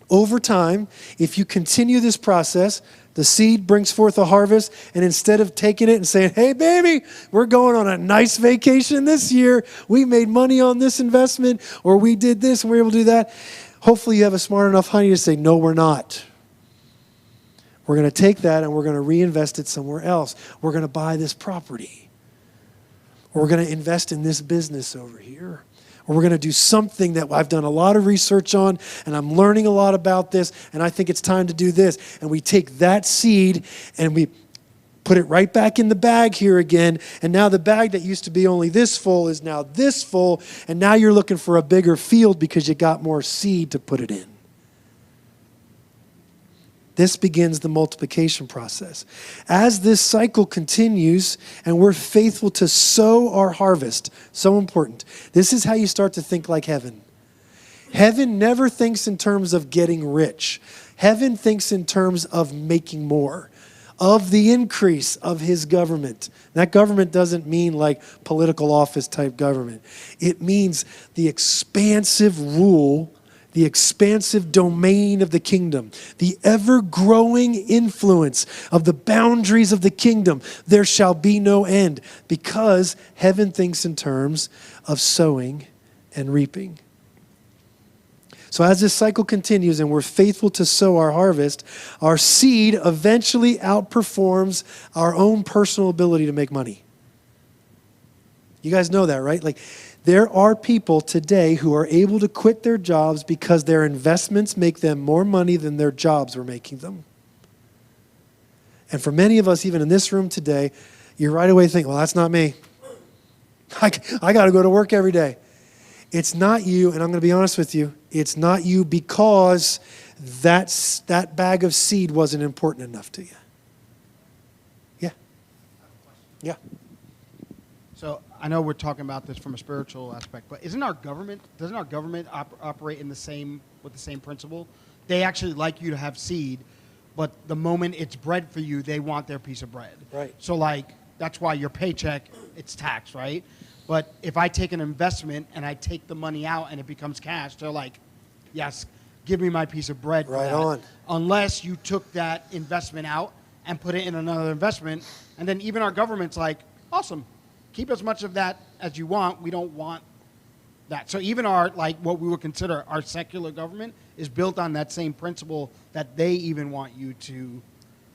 Over time, if you continue this process, the seed brings forth a harvest, and instead of taking it and saying, hey, baby, we're going on a nice vacation this year, we made money on this investment, or we did this and we were able to do that, hopefully you have a smart enough honey to say, no, we're not. We're going to take that and we're going to reinvest it somewhere else. We're going to buy this property. Or we're going to invest in this business over here. Or we're going to do something that I've done a lot of research on, and I'm learning a lot about this, and I think it's time to do this. And we take that seed and we put it right back in the bag here again, and now the bag that used to be only this full is now this full, and now you're looking for a bigger field because you got more seed to put it in. This begins the multiplication process. As this cycle continues and we're faithful to sow our harvest, so important, this is how you start to think like heaven. Heaven never thinks in terms of getting rich. Heaven thinks in terms of making more. of the increase of his government. That government doesn't mean like political office type government. It means the expansive rule, the expansive domain of the kingdom, the ever-growing influence of the boundaries of the kingdom. There shall be no end, because heaven thinks in terms of sowing and reaping. So as this cycle continues and we're faithful to sow our harvest, our seed eventually outperforms our own personal ability to make money. You guys know that, right? Like, there are people today who are able to quit their jobs because their investments make them more money than their jobs were making them. And for many of us, even in this room today, you right away think, well, that's not me. I got to go to work every day. It's not you, and I'm going to be honest with you, it's not you because that bag of seed wasn't important enough to you. Yeah. Yeah. So I know we're talking about this from a spiritual aspect, but doesn't our government operate in with the same principle? They actually like you to have seed, but the moment it's bread for you, they want their piece of bread. Right. So like, that's why your paycheck, it's taxed, right? But if I take an investment and I take the money out and it becomes cash, they're like, yes, give me my piece of bread. Right on. Unless you took that investment out and put it in another investment. And then even our government's like, awesome, keep as much of that as you want. We don't want that. So even our, like what we would consider our secular government is built on that same principle that they even want you to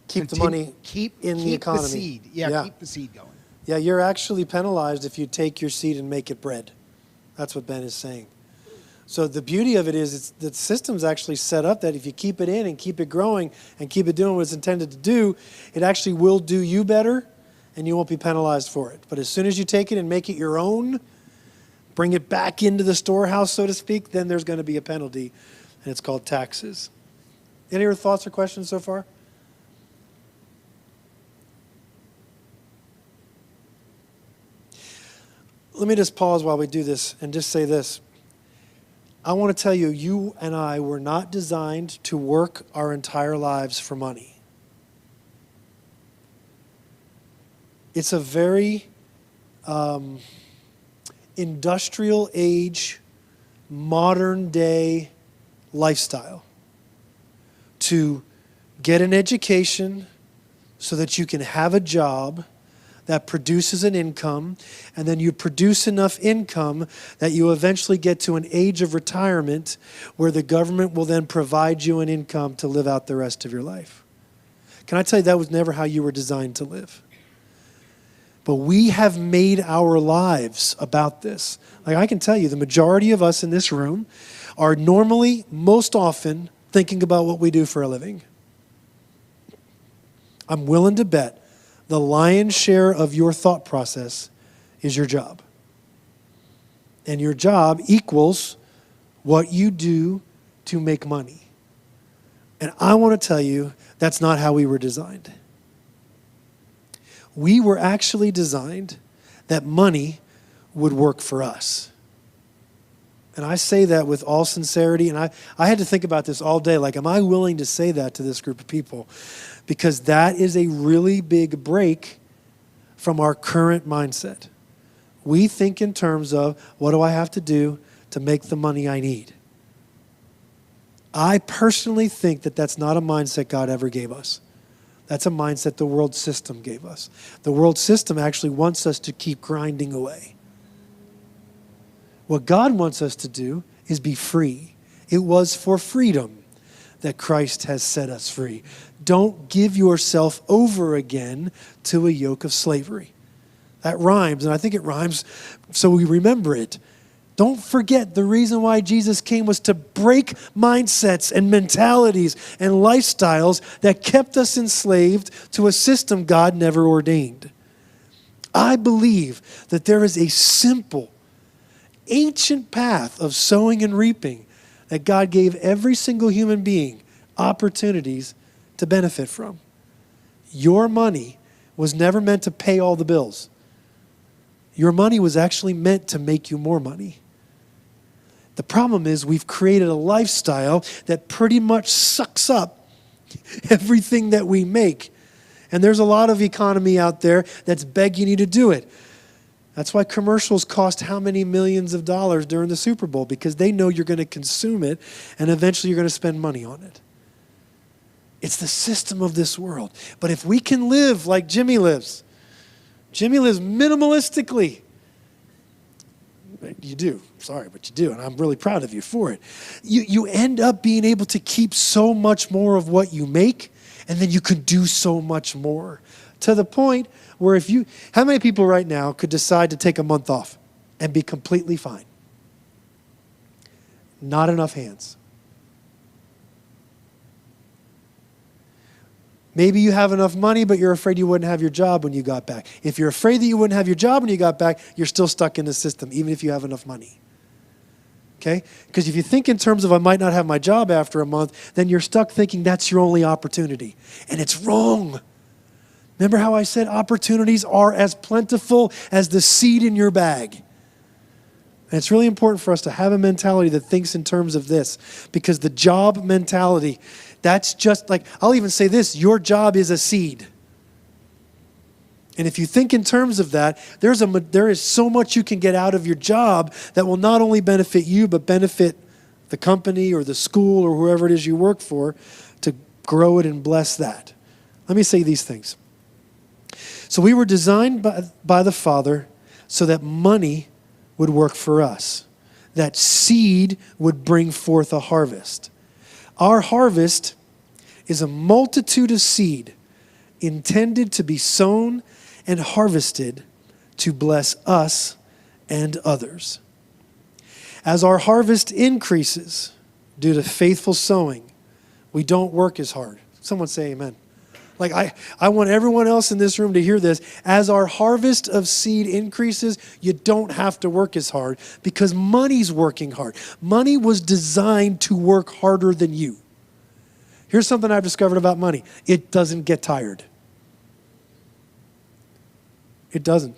Keep the money in the economy. The seed. Yeah, keep the seed going. Yeah, you're actually penalized if you take your seed and make it bread. That's what Ben is saying. So the beauty of it is the system's actually set up that if you keep it in and keep it growing and keep it doing what it's intended to do, it actually will do you better and you won't be penalized for it. But as soon as you take it and make it your own, bring it back into the storehouse, so to speak, then there's going to be a penalty, and it's called taxes. Any other thoughts or questions so far? Let me just pause while we do this and just say this. I want to tell you, you and I were not designed to work our entire lives for money. It's a very industrial age, modern day lifestyle to get an education so that you can have a job that produces an income, and then you produce enough income that you eventually get to an age of retirement where the government will then provide you an income to live out the rest of your life. Can I tell you, that was never how you were designed to live. But we have made our lives about this. Like, I can tell you, the majority of us in this room are normally, most often, thinking about what we do for a living. I'm willing to bet the lion's share of your thought process is your job. And your job equals what you do to make money. And I want to tell you, that's not how we were designed. We were actually designed that money would work for us. And I say that with all sincerity, and I had to think about this all day. Like, am I willing to say that to this group of people? Because that is a really big break from our current mindset. We think in terms of, what do I have to do to make the money I need? I personally think that that's not a mindset God ever gave us. That's a mindset the world system gave us. The world system actually wants us to keep grinding away. What God wants us to do is be free. It was for freedom that Christ has set us free. Don't give yourself over again to a yoke of slavery. That rhymes, and I think it rhymes so we remember it. Don't forget the reason why Jesus came was to break mindsets and mentalities and lifestyles that kept us enslaved to a system God never ordained. I believe that there is a simple, ancient path of sowing and reaping that God gave every single human being opportunities to benefit from. Your money was never meant to pay all the bills. Your money was actually meant to make you more money. The problem is we've created a lifestyle that pretty much sucks up everything that we make. And there's a lot of economy out there that's begging you to do it. That's why commercials cost how many millions of dollars during the Super Bowl, because they know you're going to consume it and eventually you're going to spend money on it. It's the system of this world. But if we can live like Jimmy lives minimalistically. You do. Sorry, but you do. And I'm really proud of you for it. You end up being able to keep so much more of what you make, and then you can do so much more. To the point where how many people right now could decide to take a month off and be completely fine? Not enough hands. Maybe you have enough money, but you're afraid you wouldn't have your job when you got back. If you're afraid that you wouldn't have your job when you got back, you're still stuck in the system, even if you have enough money. Okay? Because if you think in terms of I might not have my job after a month, then you're stuck thinking that's your only opportunity. And it's wrong. Remember how I said opportunities are as plentiful as the seed in your bag? And it's really important for us to have a mentality that thinks in terms of this, because the job mentality, that's just like, I'll even say this, your job is a seed. And if you think in terms of that, there is so much you can get out of your job that will not only benefit you, but benefit the company or the school or whoever it is you work for, to grow it and bless that. Let me say these things. So we were designed by the Father so that money would work for us, that seed would bring forth a harvest. Our harvest is a multitude of seed intended to be sown and harvested to bless us and others. As our harvest increases due to faithful sowing, we don't work as hard. Someone say amen. Like I want everyone else in this room to hear this. As our harvest of seed increases, you don't have to work as hard, because money's working hard. Money was designed to work harder than you. Here's something I've discovered about money. It doesn't get tired. It doesn't.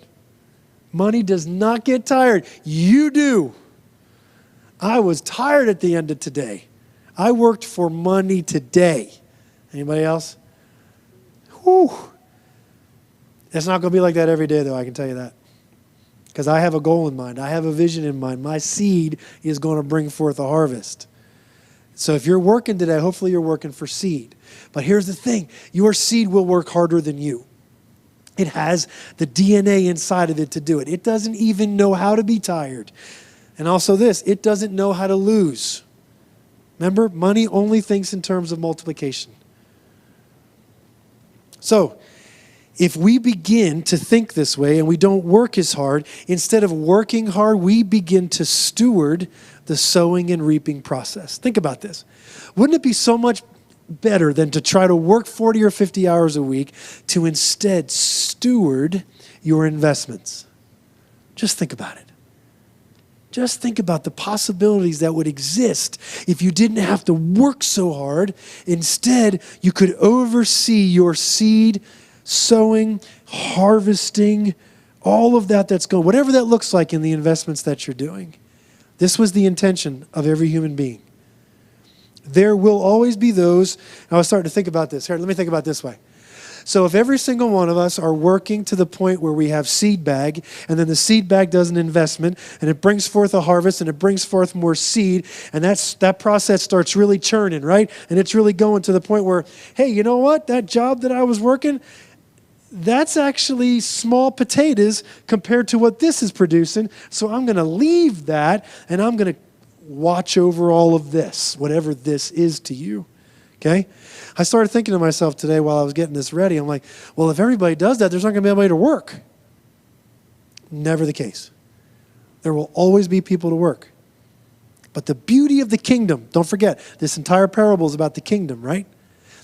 Money does not get tired. You do. I was tired at the end of today. I worked for money today. Anybody else? Whew. It's not going to be like that every day, though, I can tell you that. Because I have a goal in mind. I have a vision in mind. My seed is going to bring forth a harvest. So if you're working today, hopefully you're working for seed. But here's the thing. Your seed will work harder than you. It has the DNA inside of it to do it. It doesn't even know how to be tired. And also this, it doesn't know how to lose. Remember, money only thinks in terms of multiplication. So, if we begin to think this way and we don't work as hard, instead of working hard, we begin to steward the sowing and reaping process. Think about this. Wouldn't it be so much better than to try to work 40 or 50 hours a week to instead steward your investments? Just think about it. Just think about the possibilities that would exist if you didn't have to work so hard. Instead, you could oversee your seed, sowing, harvesting, all of that's going, whatever that looks like in the investments that you're doing. This was the intention of every human being. There will always be those, I was starting to think about this. Here, let me think about it this way. So if every single one of us are working to the point where we have seed bag, and then the seed bag does an investment, and it brings forth a harvest, and it brings forth more seed, and that process starts really churning, right? And it's really going to the point where, hey, you know what? That job that I was working, that's actually small potatoes compared to what this is producing. So I'm going to leave that, and I'm going to watch over all of this, whatever this is to you. Okay? I started thinking to myself today while I was getting this ready, I'm like, well, if everybody does that, there's not going to be anybody to work. Never the case. There will always be people to work. But the beauty of the kingdom, don't forget, this entire parable is about the kingdom, right?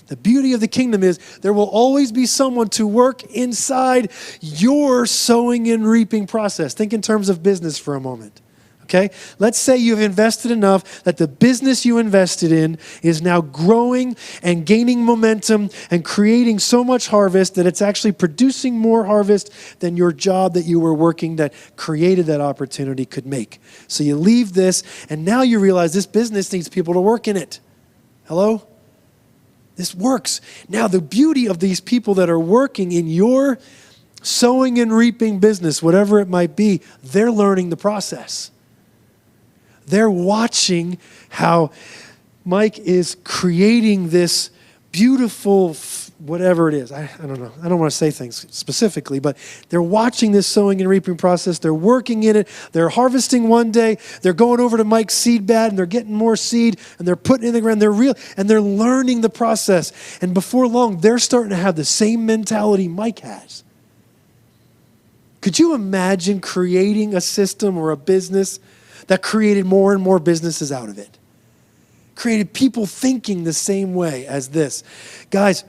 The beauty of the kingdom is there will always be someone to work inside your sowing and reaping process. Think in terms of business for a moment. Okay? Let's say you've invested enough that the business you invested in is now growing and gaining momentum and creating so much harvest that it's actually producing more harvest than your job that you were working that created that opportunity could make. So you leave this, and now you realize this business needs people to work in it. Hello? This works. Now, the beauty of these people that are working in your sowing and reaping business, whatever it might be, they're learning the process. They're watching how Mike is creating this beautiful, whatever it is. I don't know. I don't want to say things specifically, but they're watching this sowing and reaping process. They're working in it. They're harvesting one day. They're going over to Mike's seed bed and they're getting more seed and they're putting it in the ground. They're learning the process. And before long, they're starting to have the same mentality Mike has. Could you imagine creating a system or a business that created more and more businesses out of it? Created people thinking the same way as this. Guys,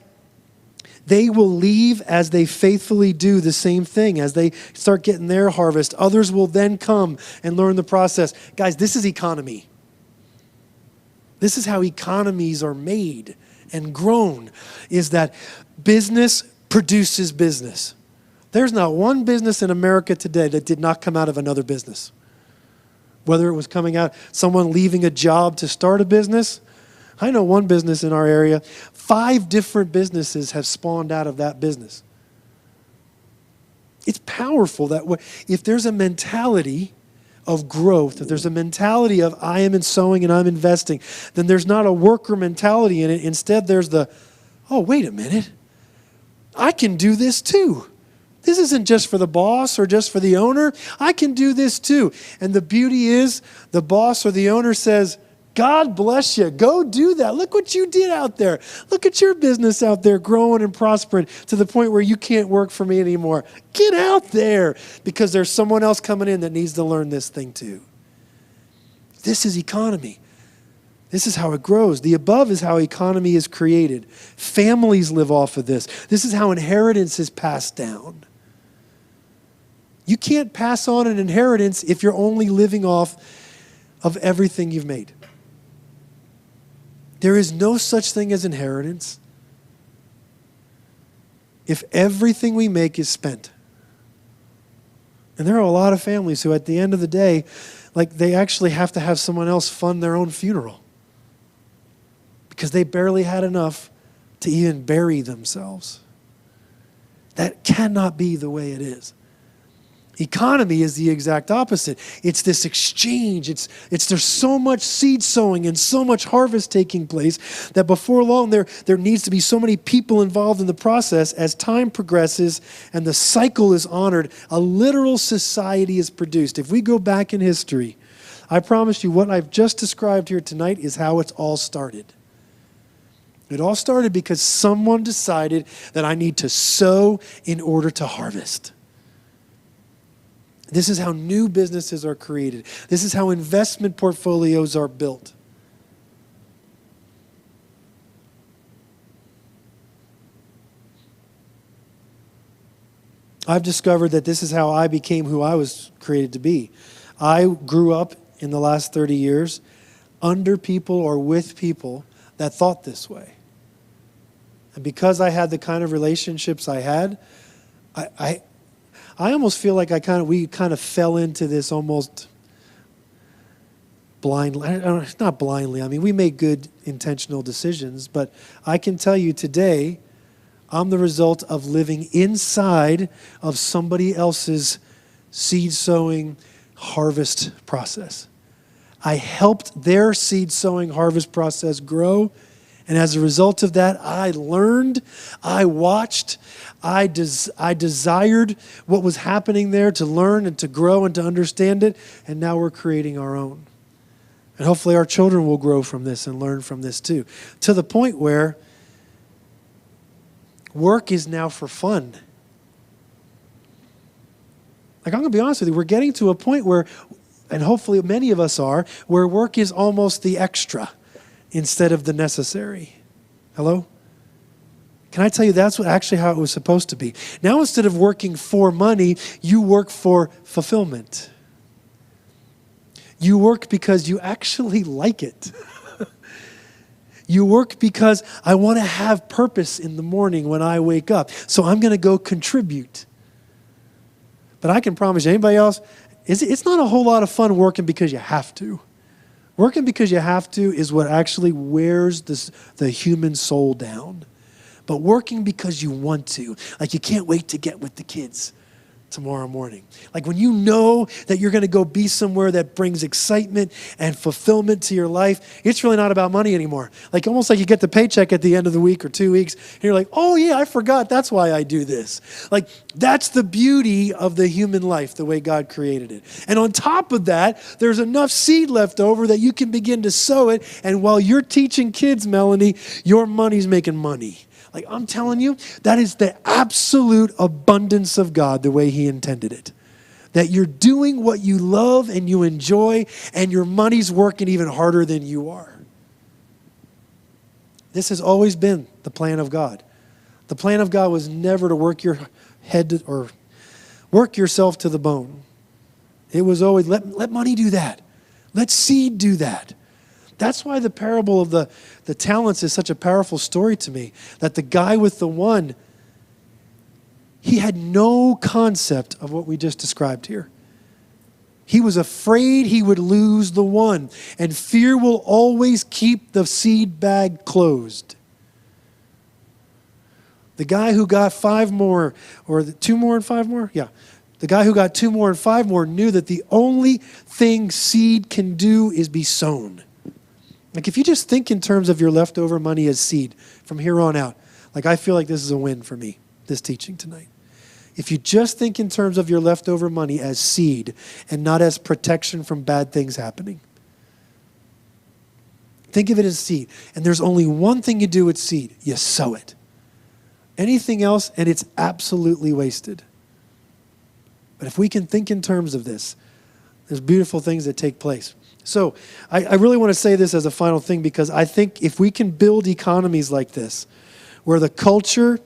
they will leave as they faithfully do the same thing. As they start getting their harvest, others will then come and learn the process. Guys, this is economy. This is how economies are made and grown, is that business produces business. There's not one business in America today that did not come out of another business. Whether it was coming out, someone leaving a job to start a business. I know one business in our area, 5 different businesses have spawned out of that business. It's powerful that way. If there's a mentality of growth, if there's a mentality of I am in sowing and I'm investing, then there's not a worker mentality in it. Instead, there's the, oh, wait a minute. I can do this too. This isn't just for the boss or just for the owner. I can do this too. And the beauty is the boss or the owner says, God bless you. Go do that. Look what you did out there. Look at your business out there growing and prospering to the point where you can't work for me anymore. Get out there because there's someone else coming in that needs to learn this thing too. This is economy. This is how it grows. The above is how economy is created. Families live off of this. This is how inheritance is passed down. You can't pass on an inheritance if you're only living off of everything you've made. There is no such thing as inheritance if everything we make is spent. And there are a lot of families who at the end of the day, like they actually have to have someone else fund their own funeral because they barely had enough to even bury themselves. That cannot be the way it is. Economy is the exact opposite. It's this exchange. There's so much seed sowing and so much harvest taking place that before long there needs to be so many people involved in the process. As time progresses and the cycle is honored, a literal society is produced. If we go back in history, I promise you what I've just described here tonight is how it's all started. It all started because someone decided that I need to sow in order to harvest. This is how new businesses are created. This is how investment portfolios are built. I've discovered that this is how I became who I was created to be. I grew up in the last 30 years under people or with people that thought this way. And because I had the kind of relationships I had, I almost feel like we kind of fell into this almost blindly. Not blindly. I mean, we made good intentional decisions, but I can tell you today, I'm the result of living inside of somebody else's seed sowing harvest process. I helped their seed sowing harvest process grow. And as a result of that, I learned, I watched, I desired what was happening there to learn and to grow and to understand it. And now we're creating our own. And hopefully our children will grow from this and learn from this too. To the point where work is now for fun. Like, I'm going to be honest with you, we're getting to a point where, and hopefully many of us are, where work is almost the extra instead of the necessary. Hello? Can I tell you that's actually how it was supposed to be? Now instead of working for money, you work for fulfillment. You work because you actually like it. You work because I want to have purpose in the morning when I wake up. So I'm going to go contribute. But I can promise you, anybody else, it's not a whole lot of fun working because you have to. Working because you have to is what actually wears the human soul down. But working because you want to, like you can't wait to get with the kids tomorrow morning. Like when you know that you're going to go be somewhere that brings excitement and fulfillment to your life, it's really not about money anymore. Like almost like you get the paycheck at the end of the week or 2 weeks, and you're like, oh yeah, I forgot. That's why I do this. Like that's the beauty of the human life, the way God created it. And on top of that, there's enough seed left over that you can begin to sow it. And while you're teaching kids, Melanie, your money's making money. Like I'm telling you, that is the absolute abundance of God, the way he intended it. That you're doing what you love and you enjoy, and your money's working even harder than you are. This has always been the plan of God. The plan of God was never to work your head or work yourself to the bone. It was always, let money do that. Let seed do that. That's why the parable of the talents is such a powerful story to me. That the guy with the one, he had no concept of what we just described here. He was afraid he would lose the one. And fear will always keep the seed bag closed. The guy who got 5 more, or 2 more and 5 more? Yeah. The guy who got 2 more and 5 more knew that the only thing seed can do is be sown. Like if you just think in terms of your leftover money as seed from here on out, like I feel like this is a win for me, this teaching tonight. If you just think in terms of your leftover money as seed and not as protection from bad things happening. Think of it as seed. And there's only one thing you do with seed. You sow it. Anything else, and it's absolutely wasted. But if we can think in terms of this, there's beautiful things that take place. So I really want to say this as a final thing, because I think if we can build economies like this, where the culture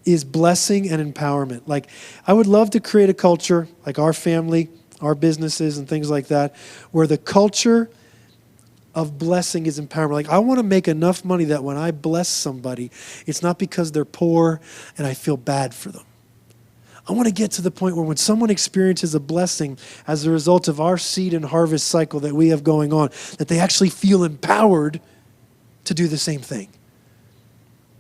is blessing and empowerment. Like I would love to create a culture, like our family, our businesses and things like that, where the culture of blessing is empowerment. Like I want to make enough money that when I bless somebody, it's not because they're poor and I feel bad for them. I want to get to the point where when someone experiences a blessing as a result of our seed and harvest cycle that we have going on, that they actually feel empowered to do the same thing.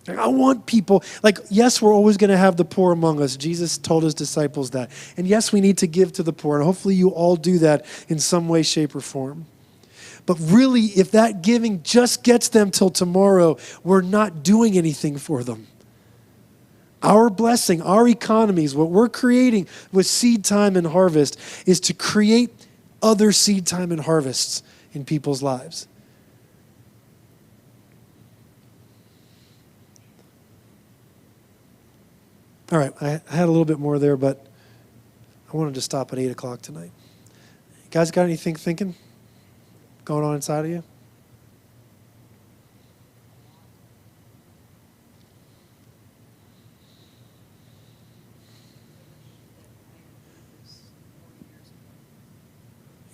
Like, I want people, like, yes, we're always going to have the poor among us. Jesus told his disciples that. And yes, we need to give to the poor. And hopefully you all do that in some way, shape, or form. But really, if that giving just gets them till tomorrow, we're not doing anything for them. Our blessing, our economies, what we're creating with seed time and harvest is to create other seed time and harvests in people's lives. All right, I had a little bit more there, but I wanted to stop at 8 o'clock tonight. You guys got anything thinking going on inside of you?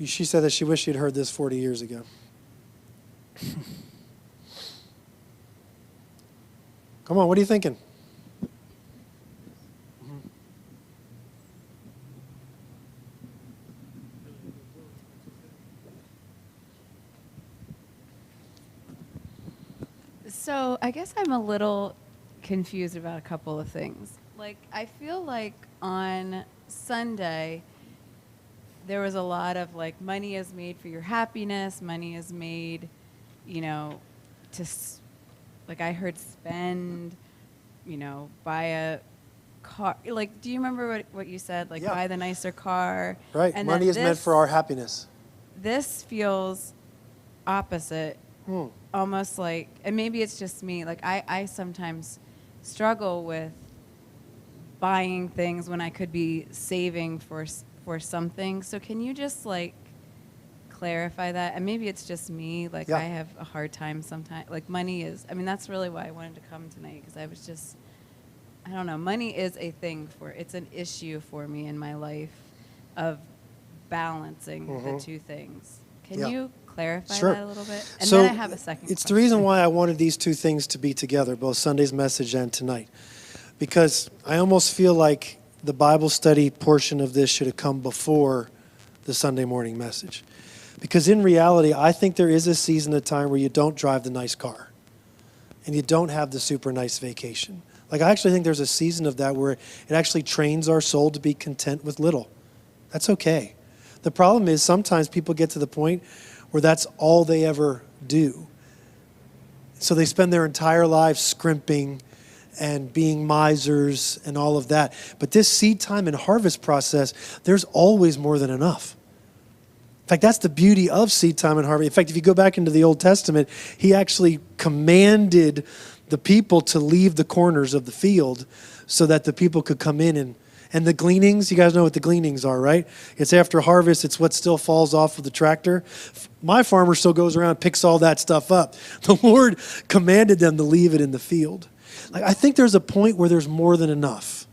She said that she wished she'd heard this 40 years ago. Come on, what are you thinking? So I guess I'm a little confused about a couple of things. Like, I feel like on Sunday, there was a lot of like, money is made for your happiness. Money is made, you know, like I heard spend, you know, buy a car. Like, do you remember what you said? Like, yeah. Buy the nicer car. Right. And money is meant for our happiness. This feels opposite. Almost like, and maybe it's just me, like I sometimes struggle with buying things when I could be saving for something. So can you just like clarify that? And maybe it's just me, like yeah. I have a hard time sometimes, like money is, I mean, that's really why I wanted to come tonight, because I was just, I don't know, money is a thing it's an issue for me in my life of balancing the two things. Can yeah. you clarify Sure. that a little bit? And so then I have a second it's question. the reason why I wanted these two things to be together, both Sunday's message and tonight. Because I almost feel like the Bible study portion of this should have come before the Sunday morning message. Because in reality, I think there is a season of time where you don't drive the nice car and you don't have the super nice vacation. Like, I actually think there's a season of that where it actually trains our soul to be content with little. That's okay. The problem is sometimes people get to the point where that's all they ever do. So they spend their entire lives scrimping and being misers and all of that. But this seed time and harvest process, there's always more than enough. In fact, that's the beauty of seed time and harvest. In fact, if you go back into the Old Testament, he actually commanded the people to leave the corners of the field so that the people could come in and the gleanings, you guys know what the gleanings are, right? It's after harvest. It's what still falls off of the tractor. My farmer still goes around and picks all that stuff up. The Lord commanded them to leave it in the field. Like, I think there's a point where there's more than enough.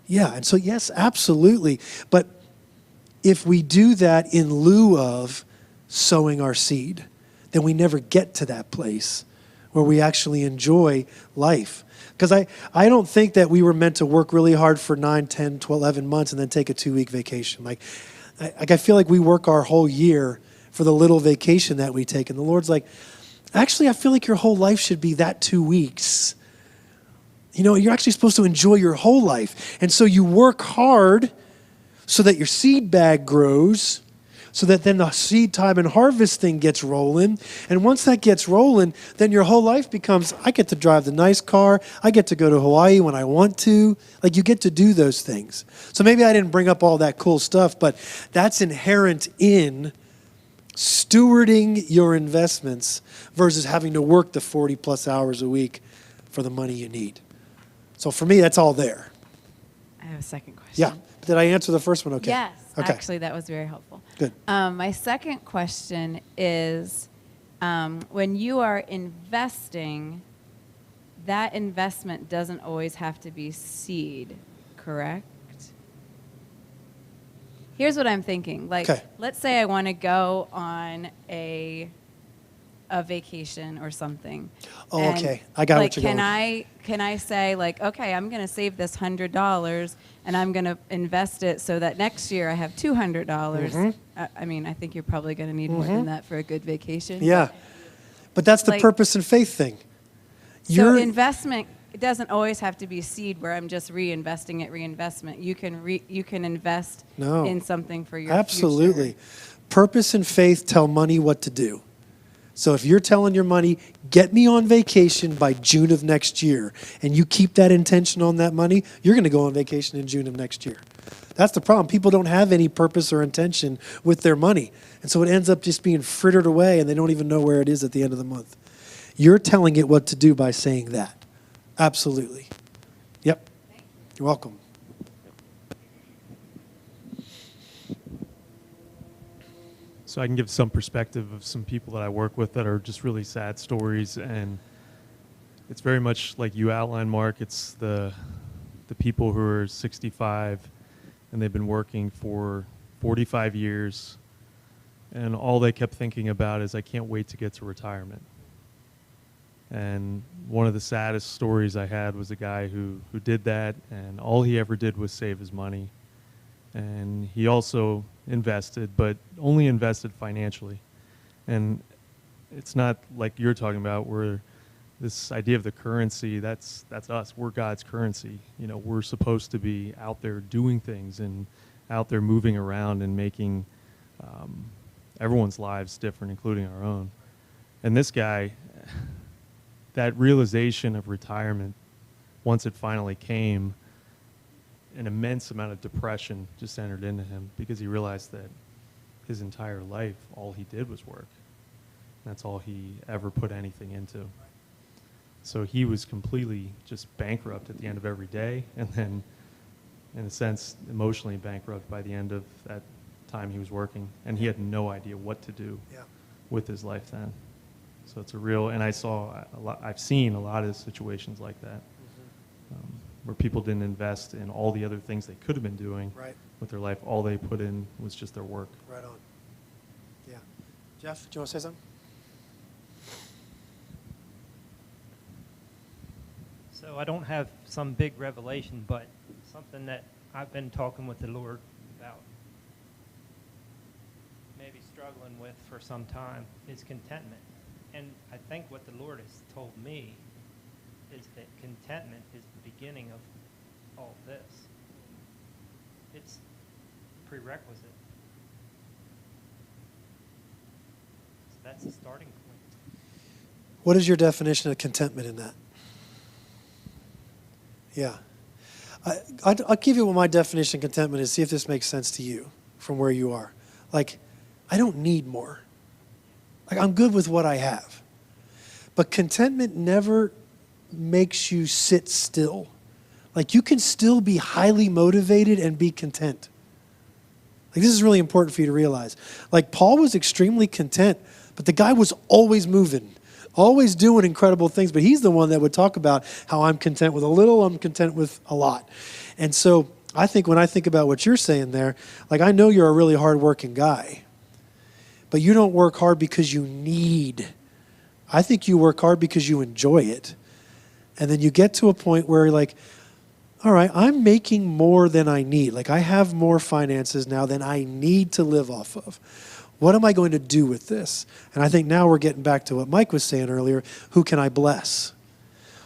Yeah, and so yes, absolutely. But if we do that in lieu of sowing our seed, then we never get to that place where we actually enjoy life. Because I don't think that we were meant to work really hard for 9, 10, 12, 11 months and then take a 2-week vacation. I feel like we work our whole year for the little vacation that we take. And the Lord's like, actually, I feel like your whole life should be that 2 weeks. You know, you're actually supposed to enjoy your whole life. And so you work hard so that your seed bag grows, so that then the seed time and harvest thing gets rolling. And once that gets rolling, then your whole life becomes, I get to drive the nice car. I get to go to Hawaii when I want to. Like, you get to do those things. So maybe I didn't bring up all that cool stuff, but that's inherent in stewarding your investments versus having to work the 40 plus hours a week for the money you need. So for me, that's all there. I have a second question. Yeah. Did I answer the first one okay? Yes. Okay. Actually, that was very helpful. Good. My second question is, when you are investing, that investment doesn't always have to be seed, correct? Here's what I'm thinking. Like, Okay. let's say I want to go on a vacation or something. Oh, And, okay. I got like, what you're going. Can I say, like, okay, I'm going to save this $100 and I'm going to invest it so that next year I have $200. I mean, I think you're probably going to need more than that for a good vacation. Yeah. But that's the Like- purpose and faith thing. So investment, it doesn't always have to be seed where I'm just reinvesting it, reinvestment. You can invest No. in something for your Absolutely. future. Purpose and faith tell money what to do. So if you're telling your money, get me on vacation by June of next year, and you keep that intention on that money, you're going to go on vacation in June of next year. That's the problem. People don't have any purpose or intention with their money. And so it ends up just being frittered away, and they don't even know where it is at the end of the month. You're telling it what to do by saying that. Absolutely. Yep. You're welcome. So I can give some perspective of some people that I work with that are just really sad stories, and it's very much like you outlined, Mark. It's the people who are 65 and they've been working for 45 years, and all they kept thinking about is, I can't wait to get to retirement. And one of the saddest stories I had was a guy who did that, and all he ever did was save his money. And he also invested, but only invested financially. And it's not like you're talking about, where this idea of the currency, that's us. We're God's currency. You know, we're supposed to be out there doing things and out there moving around and making everyone's lives different, including our own. And this guy, that realization of retirement, once it finally came, an immense amount of depression just entered into him, because he realized that his entire life, all he did was work. That's all he ever put anything into. So he was completely just bankrupt at the end of every day, and then, in a sense, emotionally bankrupt by the end of that time he was working. And he had no idea what to do with his life then. So it's a real, and I've seen a lot of situations like that. Where people didn't invest in all the other things they could have been doing with their life. All they put in was just their work. Right on. Yeah. Jeff, do you want to say something? So I don't have some big revelation, but something that I've been talking with the Lord about. Maybe struggling struggling with for some time is contentment. And I think what the Lord has told me is that contentment is the beginning of all this. It's prerequisite. So that's the starting point. What is your definition of contentment in that? Yeah. I'll give you what my definition of contentment is, see if this makes sense to you from where you are. Like, I don't need more. Like, I'm good with what I have. But contentment never makes you sit still. Like, you can still be highly motivated and be content. Like, this is really important for you to realize. Like, Paul was extremely content, but the guy was always moving, always doing incredible things. But he's the one that would talk about how I'm content with a little, I'm content with a lot. And so I think when I think about what you're saying there, like, I know you're a really hardworking guy, but you don't work hard because you need. I think you work hard because you enjoy it. And then you get to a point where you're like, all right, I'm making more than I need. Like, I have more finances now than I need to live off of. What am I going to do with this? And I think now we're getting back to what Mike was saying earlier. Who can I bless?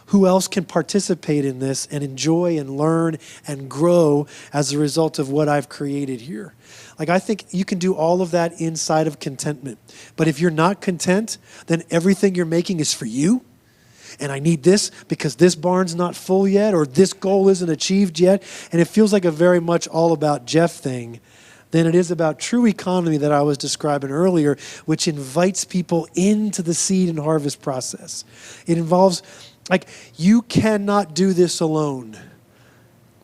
Who else can participate in this and enjoy and learn and grow as a result of what I've created here? Like, I think you can do all of that inside of contentment. But if you're not content, then everything you're making is for you. And I need this because this barn's not full yet, or this goal isn't achieved yet. And it feels like a very much all about Jeff thing than it is about true economy that I was describing earlier, which invites people into the seed and harvest process. It involves, like, you cannot do this alone.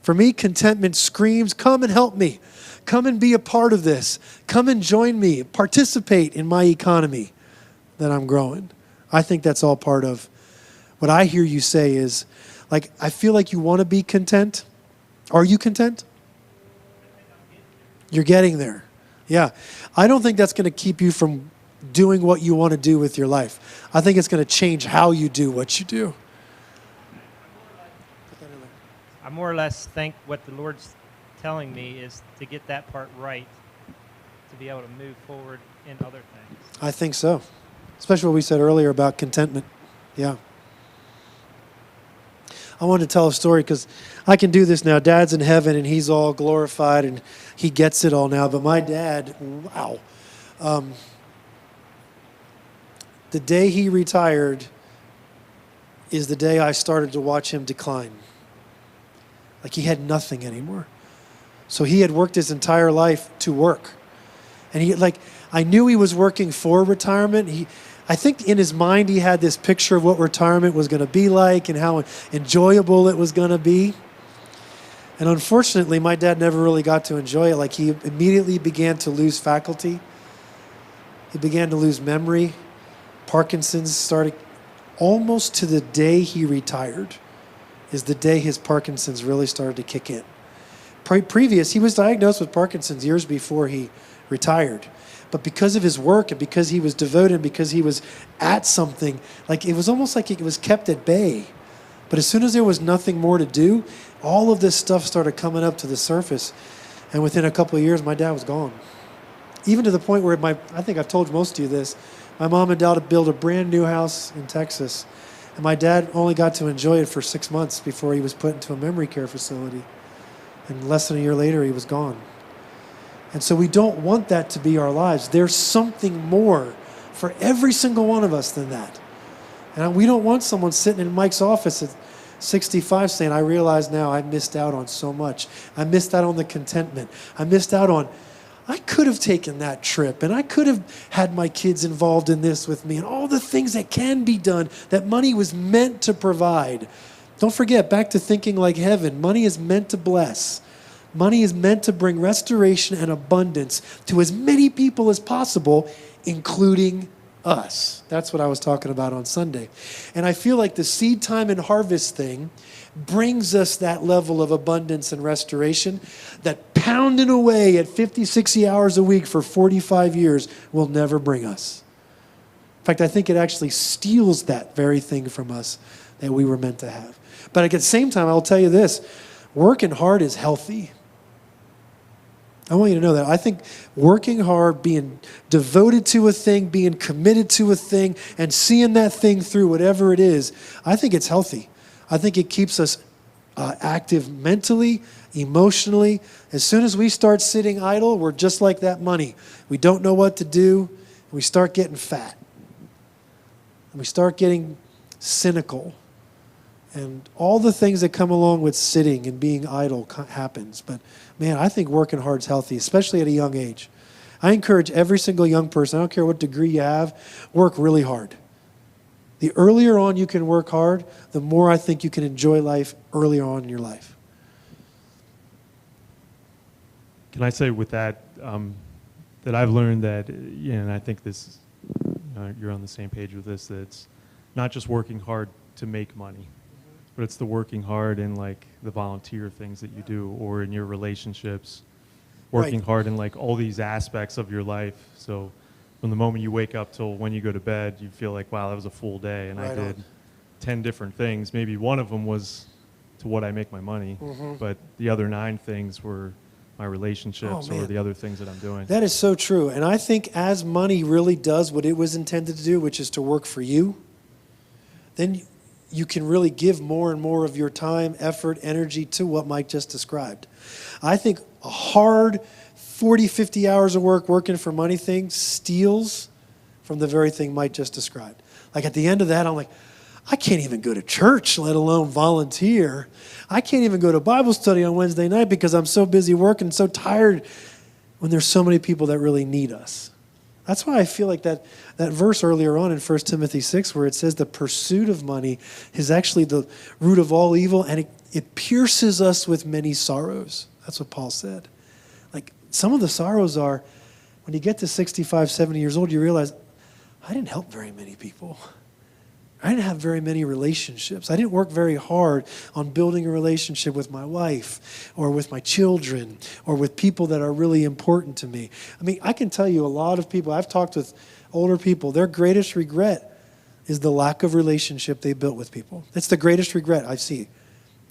For me, contentment screams, come and help me. Come and be a part of this. Come and join me. Participate in my economy that I'm growing. I think that's all part of what I hear you say is, like, I feel like you want to be content. Are you content? You're getting there. Yeah. I don't think that's going to keep you from doing what you want to do with your life. I think it's going to change how you do what you do. I more or less think what the Lord's telling me is to get that part right, to be able to move forward in other things. I think so. Especially what we said earlier about contentment. Yeah. I wanted to tell a story because I can do this now. Dad's in heaven and he's all glorified and he gets it all now. But my dad, wow. The day he retired is the day I started to watch him decline. Like, he had nothing anymore. So he had worked his entire life to work. And he, like, I knew he was working for retirement. I think in his mind he had this picture of what retirement was going to be like and how enjoyable it was going to be. And unfortunately, my dad never really got to enjoy it. Like, he immediately began to lose faculty. He began to lose memory. Parkinson's started almost to the day he retired is the day his Parkinson's really started to kick in. Previous, he was diagnosed with Parkinson's years before he retired. But because of his work and because he was devoted, because he was at something, like, it was almost like it was kept at bay. But as soon as there was nothing more to do, all of this stuff started coming up to the surface. And within a couple of years, my dad was gone. Even to the point where I think I've told most of you this, my mom and dad built a brand new house in Texas. And my dad only got to enjoy it for 6 months before he was put into a memory care facility. And less than a year later, he was gone. And so we don't want that to be our lives. There's something more for every single one of us than that. And we don't want someone sitting in Mike's office at 65 saying, I realize now I missed out on so much. I missed out on the contentment. I missed out on, I could have taken that trip and I could have had my kids involved in this with me and all the things that can be done that money was meant to provide. Don't forget, back to thinking like heaven, money is meant to bless. Money is meant to bring restoration and abundance to as many people as possible, including us. That's what I was talking about on Sunday. And I feel like the seed time and harvest thing brings us that level of abundance and restoration that pounding away at 50, 60 hours a week for 45 years will never bring us. In fact, I think it actually steals that very thing from us that we were meant to have. But at the same time, I'll tell you this, working hard is healthy. I want you to know that. I think working hard, being devoted to a thing, being committed to a thing, and seeing that thing through, whatever it is, I think it's healthy. I think it keeps us active mentally, emotionally. As soon as we start sitting idle, we're just like that money. We don't know what to do. We start getting fat. And we start getting cynical. And all the things that come along with sitting and being idle happens. But man, I think working hard is healthy, especially at a young age. I encourage every single young person, I don't care what degree you have, work really hard. The earlier on you can work hard, the more I think you can enjoy life earlier on in your life. Can I say with that, that I've learned that, and I think this, you're on the same page with this, that it's not just working hard to make money, but it's the working hard in like the volunteer things that you do, or in your relationships, working hard in like all these aspects of your life. So from the moment you wake up till when you go to bed, you feel like, wow, that was a full day, and I did 10 different things. Maybe one of them was to what I make my money, but the other 9 things were my relationships or the other things that I'm doing. That is so true. And I think as money really does what it was intended to do, which is to work for you, then you can really give more and more of your time, effort, energy to what Mike just described. I think a hard 40, 50 hours of work working for money thing steals from the very thing Mike just described. Like at the end of that, I'm like, I can't even go to church, let alone volunteer. I can't even go to Bible study on Wednesday night because I'm so busy working, so tired, when there's so many people that really need us. That's why I feel like that verse earlier on in 1 Timothy 6 where it says the pursuit of money is actually the root of all evil, and it pierces us with many sorrows. That's what Paul said. Like some of the sorrows are when you get to 65, 70 years old, you realize, I didn't help very many people. I didn't have very many relationships. I didn't work very hard on building a relationship with my wife or with my children or with people that are really important to me. I mean, I can tell you a lot of people, I've talked with older people, their greatest regret is the lack of relationship they built with people. It's the greatest regret I see.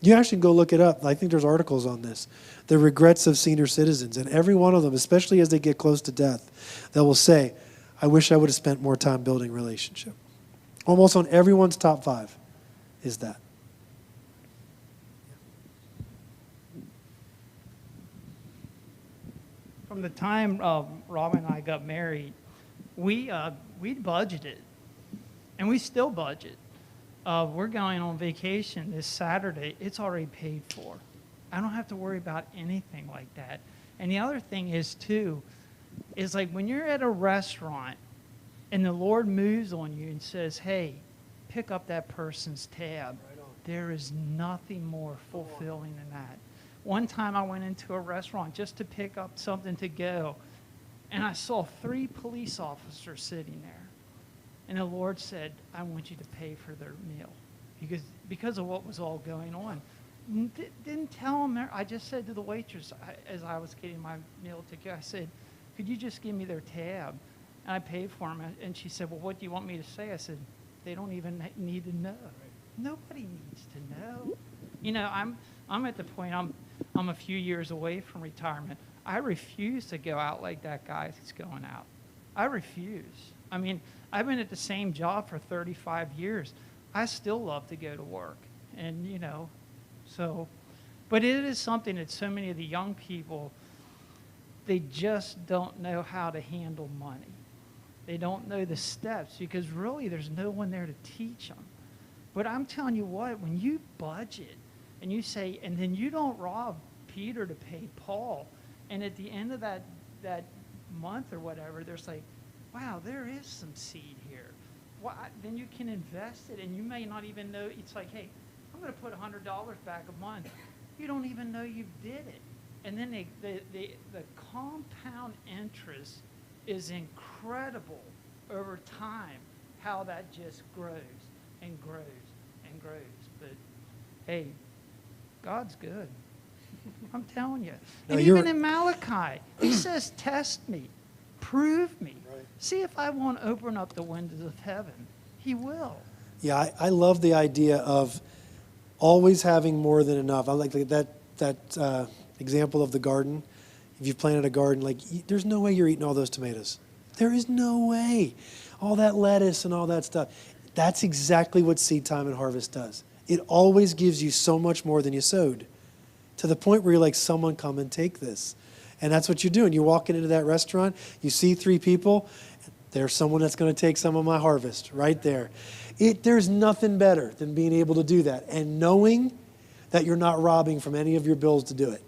You actually go look it up. I think there's articles on this. The regrets of senior citizens. And every one of them, especially as they get close to death, they will say, I wish I would have spent more time building relationship. Almost on everyone's top 5 is that. From the time Rob and I got married, we budgeted, and we still budget. We're going on vacation this Saturday. It's already paid for. I don't have to worry about anything like that. And the other thing is, too, is like when you're at a restaurant and the Lord moves on you and says, hey, pick up that person's tab, there is nothing more fulfilling than that. One time I went into a restaurant just to pick up something to go, and I saw 3 police officers sitting there. And the Lord said, I want you to pay for their meal because of what was all going on. Didn't tell them. I just said to the waitress as I was getting my meal to go, I said, could you just give me their tab? And I paid for them. And she said, well, what do you want me to say? I said, they don't even need to know. Nobody needs to know. You know, I'm at the point, I'm a few years away from retirement. I refuse to go out like that guy that's going out. I refuse. I mean, I've been at the same job for 35 years. I still love to go to work. And, you know, so, but it is something that so many of the young people, they just don't know how to handle money. They don't know the steps because really there's no one there to teach them. But I'm telling you what, when you budget and you say, and then you don't rob Peter to pay Paul, and at the end of that month or whatever, there's like, wow, there is some seed here. Well, then you can invest it, and you may not even know. It's like, hey, I'm going to put $100 back a month. You don't even know you did it. And then the compound interest is incredible over time, how that just grows and grows and grows. But hey, God's good. I'm telling you. And even in Malachi, he says, test me, prove me. Right. See if I won't open up the windows of heaven. He will. Yeah, I love the idea of always having more than enough. I like that example of the garden. If you've planted a garden, like, there's no way you're eating all those tomatoes. There is no way. All that lettuce and all that stuff. That's exactly what seed time and harvest does. It always gives you so much more than you sowed, to the point where you're like, someone come and take this. And that's what you're doing. You're walking into that restaurant, you see 3 people, there's someone that's going to take some of my harvest right there. There's nothing better than being able to do that and knowing that you're not robbing from any of your bills to do it.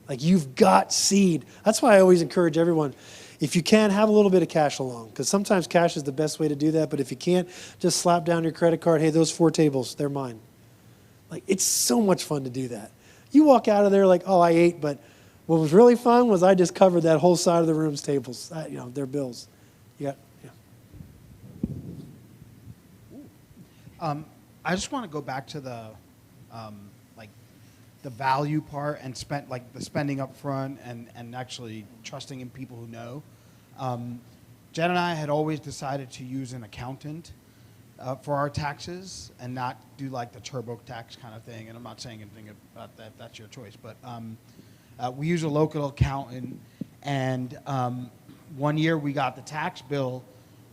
Like, you've got seed. That's why I always encourage everyone, if you can, have a little bit of cash along, because sometimes cash is the best way to do that. But if you can't, just slap down your credit card. Hey, those 4 tables, they're mine. Like, it's so much fun to do that. You walk out of there like, oh, I ate, but what was really fun was I just covered that whole side of the room's tables, their bills. Yeah. I just want to go back to the the value part and the spending up front and actually trusting in people who know. Jen and I had always decided to use an accountant for our taxes and not do like the TurboTax kind of thing. And I'm not saying anything about that. That's your choice. But we use a local accountant. And one year we got the tax bill,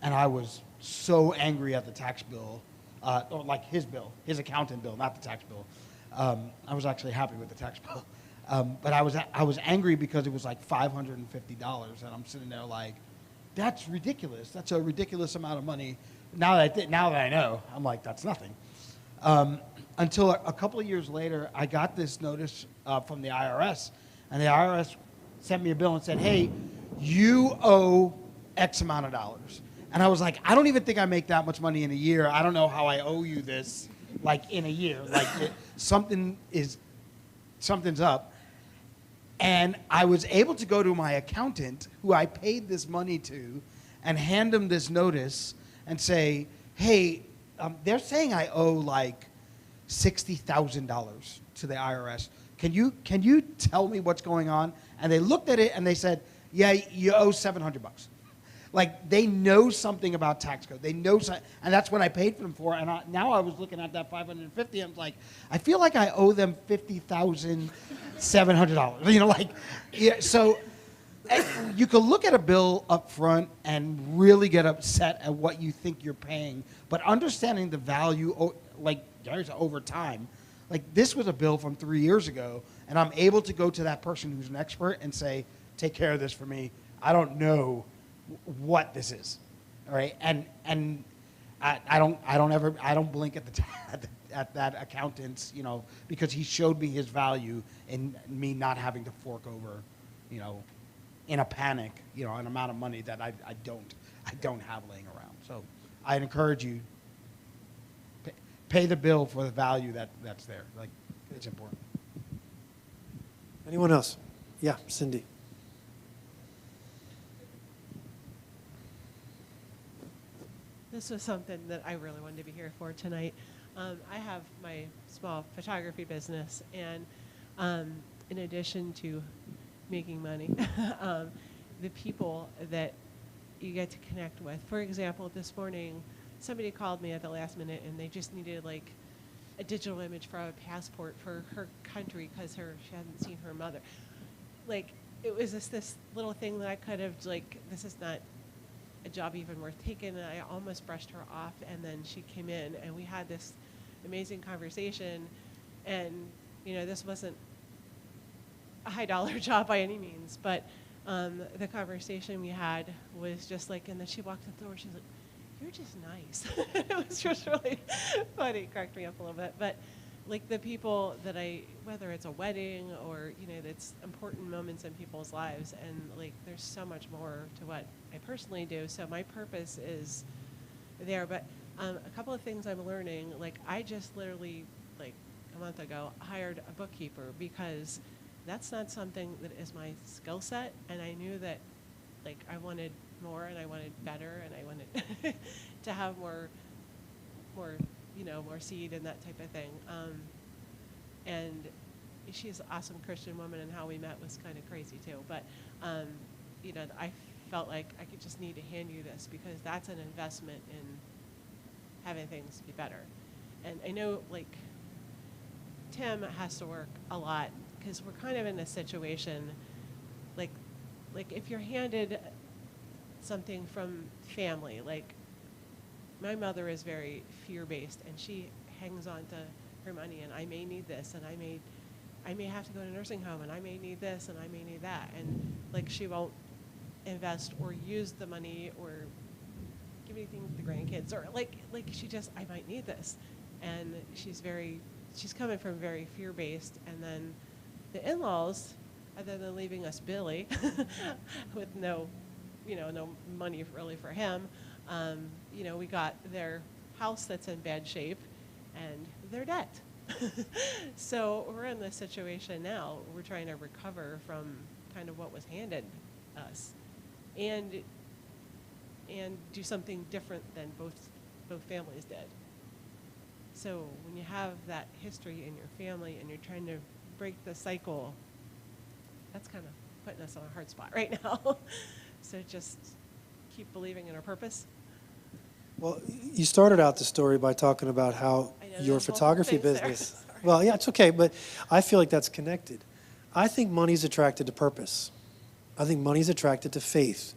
and I was so angry at the tax bill, or like his accountant bill, not the tax bill. I was actually happy with the tax bill. But I was angry because it was like $550, and I'm sitting there like, that's ridiculous. That's a ridiculous amount of money. Now that I know, I'm like, that's nothing. Until a couple of years later, I got this notice from the IRS, and the IRS sent me a bill and said, hey, you owe X amount of dollars. And I was like, I don't even think I make that much money in a year. I don't know how I owe you this, like, in a year. Like, something's up. And I was able to go to my accountant, who I paid this money to, and hand him this notice and say, hey, they're saying I owe like $60,000 to the IRS. Can you tell me what's going on? And they looked at it and they said, yeah, you owe $700. Like, they know something about tax code. They know something, and that's what I paid for them for. And now I was looking at that $550. I was like, I feel like I owe them $50,700. You know, like, yeah. So you can look at a bill up front and really get upset at what you think you're paying, but understanding the value, like over time. Like, this was a bill from 3 years ago, and I'm able to go to that person who's an expert and say, take care of this for me. I don't know what this is, all right? And I don't blink at that accountant's, because he showed me his value in me not having to fork over, in a panic, an amount of money that I don't have laying around. So I'd encourage you, pay the bill for the value that's there. Like, it's important. Anyone else? Yeah, Cindy. This was something that I really wanted to be here for tonight. I have my small photography business, and in addition to making money, the people that you get to connect with. For example, this morning, somebody called me at the last minute, and they just needed like a digital image for a passport for her country because she hadn't seen her mother. Like, it was this little thing that I could have, like, this is not a job even worth taking, and I almost brushed her off, and then she came in and we had this amazing conversation, and this wasn't a high dollar job by any means, but the conversation we had was just like, and then she walked in the door, she's like, you're just nice. It was just really funny, it cracked me up a little bit, but like the people that whether it's a wedding or, it's important moments in people's lives, and like there's so much more to what I personally do. So my purpose is there, but a couple of things I'm learning, like I just literally, like a month ago, hired a bookkeeper because that's not something that is my skill set, and I knew that like I wanted more and I wanted better and I wanted to have more more seed and that type of thing. And she's an awesome Christian woman, and how we met was kind of crazy too. But, I felt like I could just need to hand you this because that's an investment in having things be better. And I know, like, Tim has to work a lot because we're kind of in a situation like if you're handed something from family, like my mother is very fear-based, and she hangs on to her money, and I may need this, and I may have to go to a nursing home, and I may need this, and I may need that, and like she won't invest or use the money or give anything to the grandkids, or like she just, I might need this, and she's coming from very fear-based, and then the in-laws, other than leaving us Billy with no money really for him, we got their house that's in bad shape and their debt. So we're in this situation now. We're trying to recover from kind of what was handed us, and do something different than both families did. So when you have that history in your family and you're trying to break the cycle, that's kind of putting us on a hard spot right now. So just keep believing in our purpose. Well, you started out the story by talking about how I know, your there's multiple photography things there. business. Sorry. Well, yeah, it's okay, but I feel like that's connected. I think money's attracted to purpose. I think money's attracted to faith.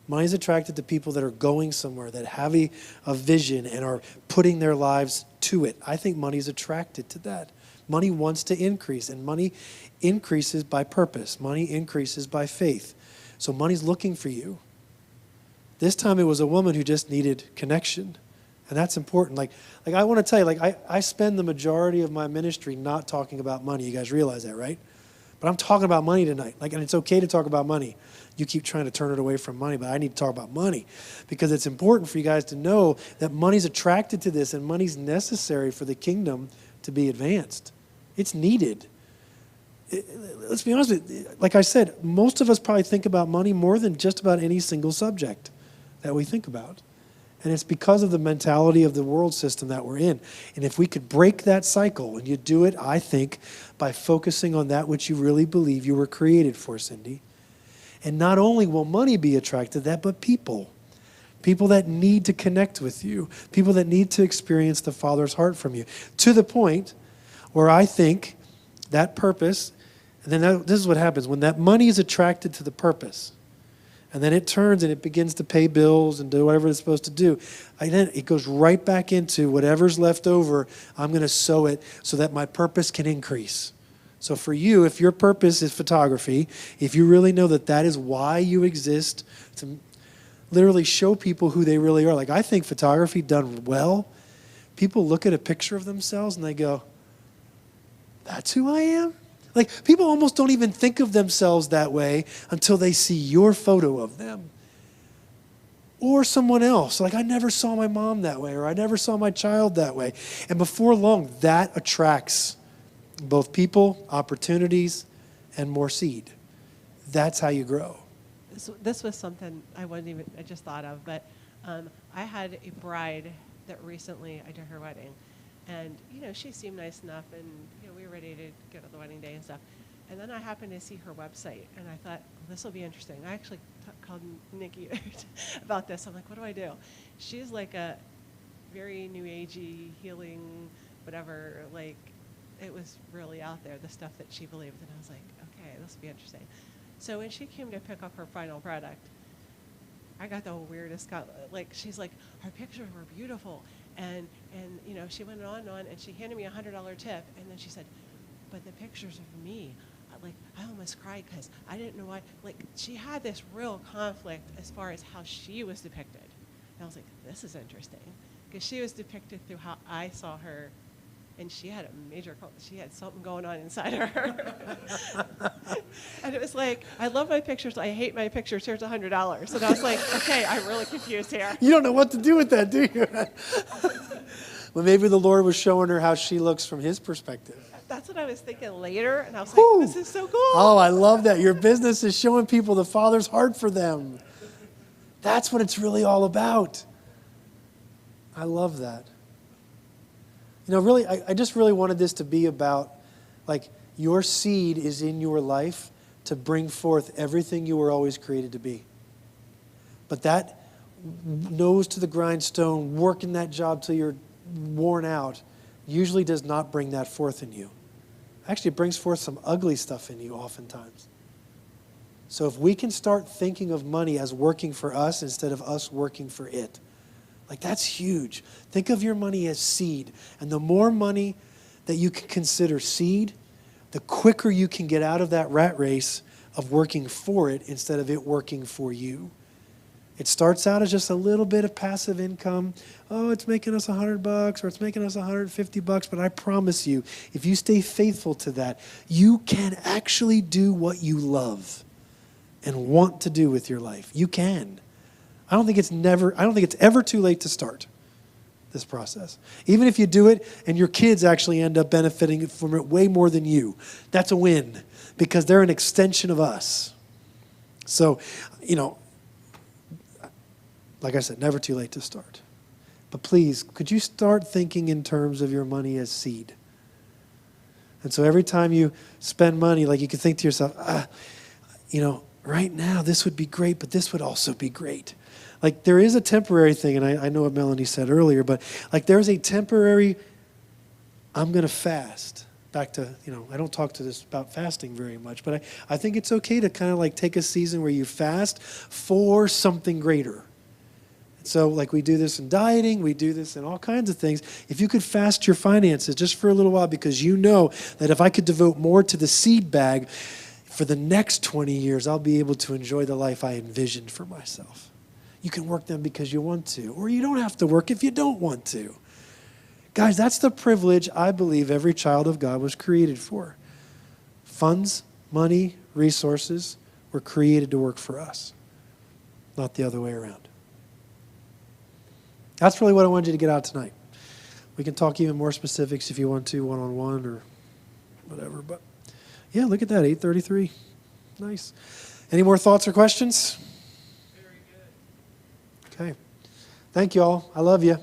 Money's attracted to people that are going somewhere, that have a vision and are putting their lives to it. I think money's attracted to that. Money wants to increase, and money increases by purpose. Money increases by faith. So money's looking for you. This time it was a woman who just needed connection, and that's important. Like I want to tell you, I spend the majority of my ministry not talking about money. You guys realize that, right? But I'm talking about money tonight. And it's okay to talk about money. You keep trying to turn it away from money, but I need to talk about money because it's important for you guys to know that money's attracted to this, and money's necessary for the kingdom to be advanced. It's needed. Let's be honest with you. Like I said, most of us probably think about money more than just about any single subject that we think about. And it's because of the mentality of the world system that we're in. And if we could break that cycle, and you do it, I think, by focusing on that which you really believe you were created for, Cindy. And not only will money be attracted to that, but people. People that need to connect with you. People that need to experience the Father's heart from you. To the point where I think that purpose, and then this is what happens. When that money is attracted to the purpose, and then it turns and it begins to pay bills and do whatever it's supposed to do, then it goes right back into whatever's left over. I'm going to sow it so that my purpose can increase. So for you, if your purpose is photography, if you really know that that is why you exist, to literally show people who they really are. Like I think photography done well, people look at a picture of themselves and they go, that's who I am? Like people almost don't even think of themselves that way until they see your photo of them. Or someone else. Like I never saw my mom that way, or I never saw my child that way. And before long, that attracts both people, opportunities, and more seed. That's how you grow. This was something I just thought of, but I had a bride that recently I did her wedding. And, she seemed nice enough, and, we were ready to go to the wedding day and stuff. And then I happened to see her website, and I thought, well, this will be interesting. I actually called Nikki about this. I'm like, what do I do? She's like a very new agey, healing, whatever. Like, it was really out there, the stuff that she believed. And I was like, okay, this will be interesting. So when she came to pick up her final product, I got the weirdest, she's like, our pictures were beautiful. And she went on and on, and she handed me a $100 tip, and then she said, but the pictures of me, I almost cried because I didn't know why. Like, she had this real conflict as far as how she was depicted. And I was like, this is interesting, because she was depicted through how I saw her, and she had she had something going on inside her. And it was like, I love my pictures, I hate my pictures, here's $100. And I was like, okay, I'm really confused here. You don't know what to do with that, do you? Well, maybe the Lord was showing her how she looks from his perspective. That's what I was thinking later, and I was Whew. like, this is so cool. Oh, I love that. Your business is showing people the Father's heart for them. That's what it's really all about. I love that. Really, I just really wanted this to be about, your seed is in your life to bring forth everything you were always created to be. But that nose to the grindstone, working that job till you're worn out, usually does not bring that forth in you. Actually, it brings forth some ugly stuff in you oftentimes. So if we can start thinking of money as working for us instead of us working for it, like that's huge. Think of your money as seed. And the more money that you can consider seed, the quicker you can get out of that rat race of working for it instead of it working for you. It starts out as just a little bit of passive income. Oh, it's making us $100 or it's making us $150, but I promise you, if you stay faithful to that, you can actually do what you love and want to do with your life. You can. I don't think it's ever too late to start this process. Even if you do it and your kids actually end up benefiting from it way more than you, that's a win because they're an extension of us. So, like I said, never too late to start. But please, could you start thinking in terms of your money as seed? And so every time you spend money, like you could think to yourself, right now this would be great, but this would also be great. Like there is a temporary thing, and I know what Melanie said earlier, but like there's a temporary, I'm going to fast. Back to, I don't talk to this about fasting very much, but I think it's okay to kind of like take a season where you fast for something greater. So like we do this in dieting, we do this in all kinds of things. If you could fast your finances just for a little while because you know that if I could devote more to the seed bag for the next 20 years, I'll be able to enjoy the life I envisioned for myself. You can work them because you want to, or you don't have to work if you don't want to. Guys, that's the privilege I believe every child of God was created for. Funds, money, resources were created to work for us, not the other way around. That's really what I wanted you to get out tonight. We can talk even more specifics if you want to, one-on-one or whatever. But yeah, look at that, 8:33. Nice. Any more thoughts or questions? Very good. Okay. Thank you all. I love you.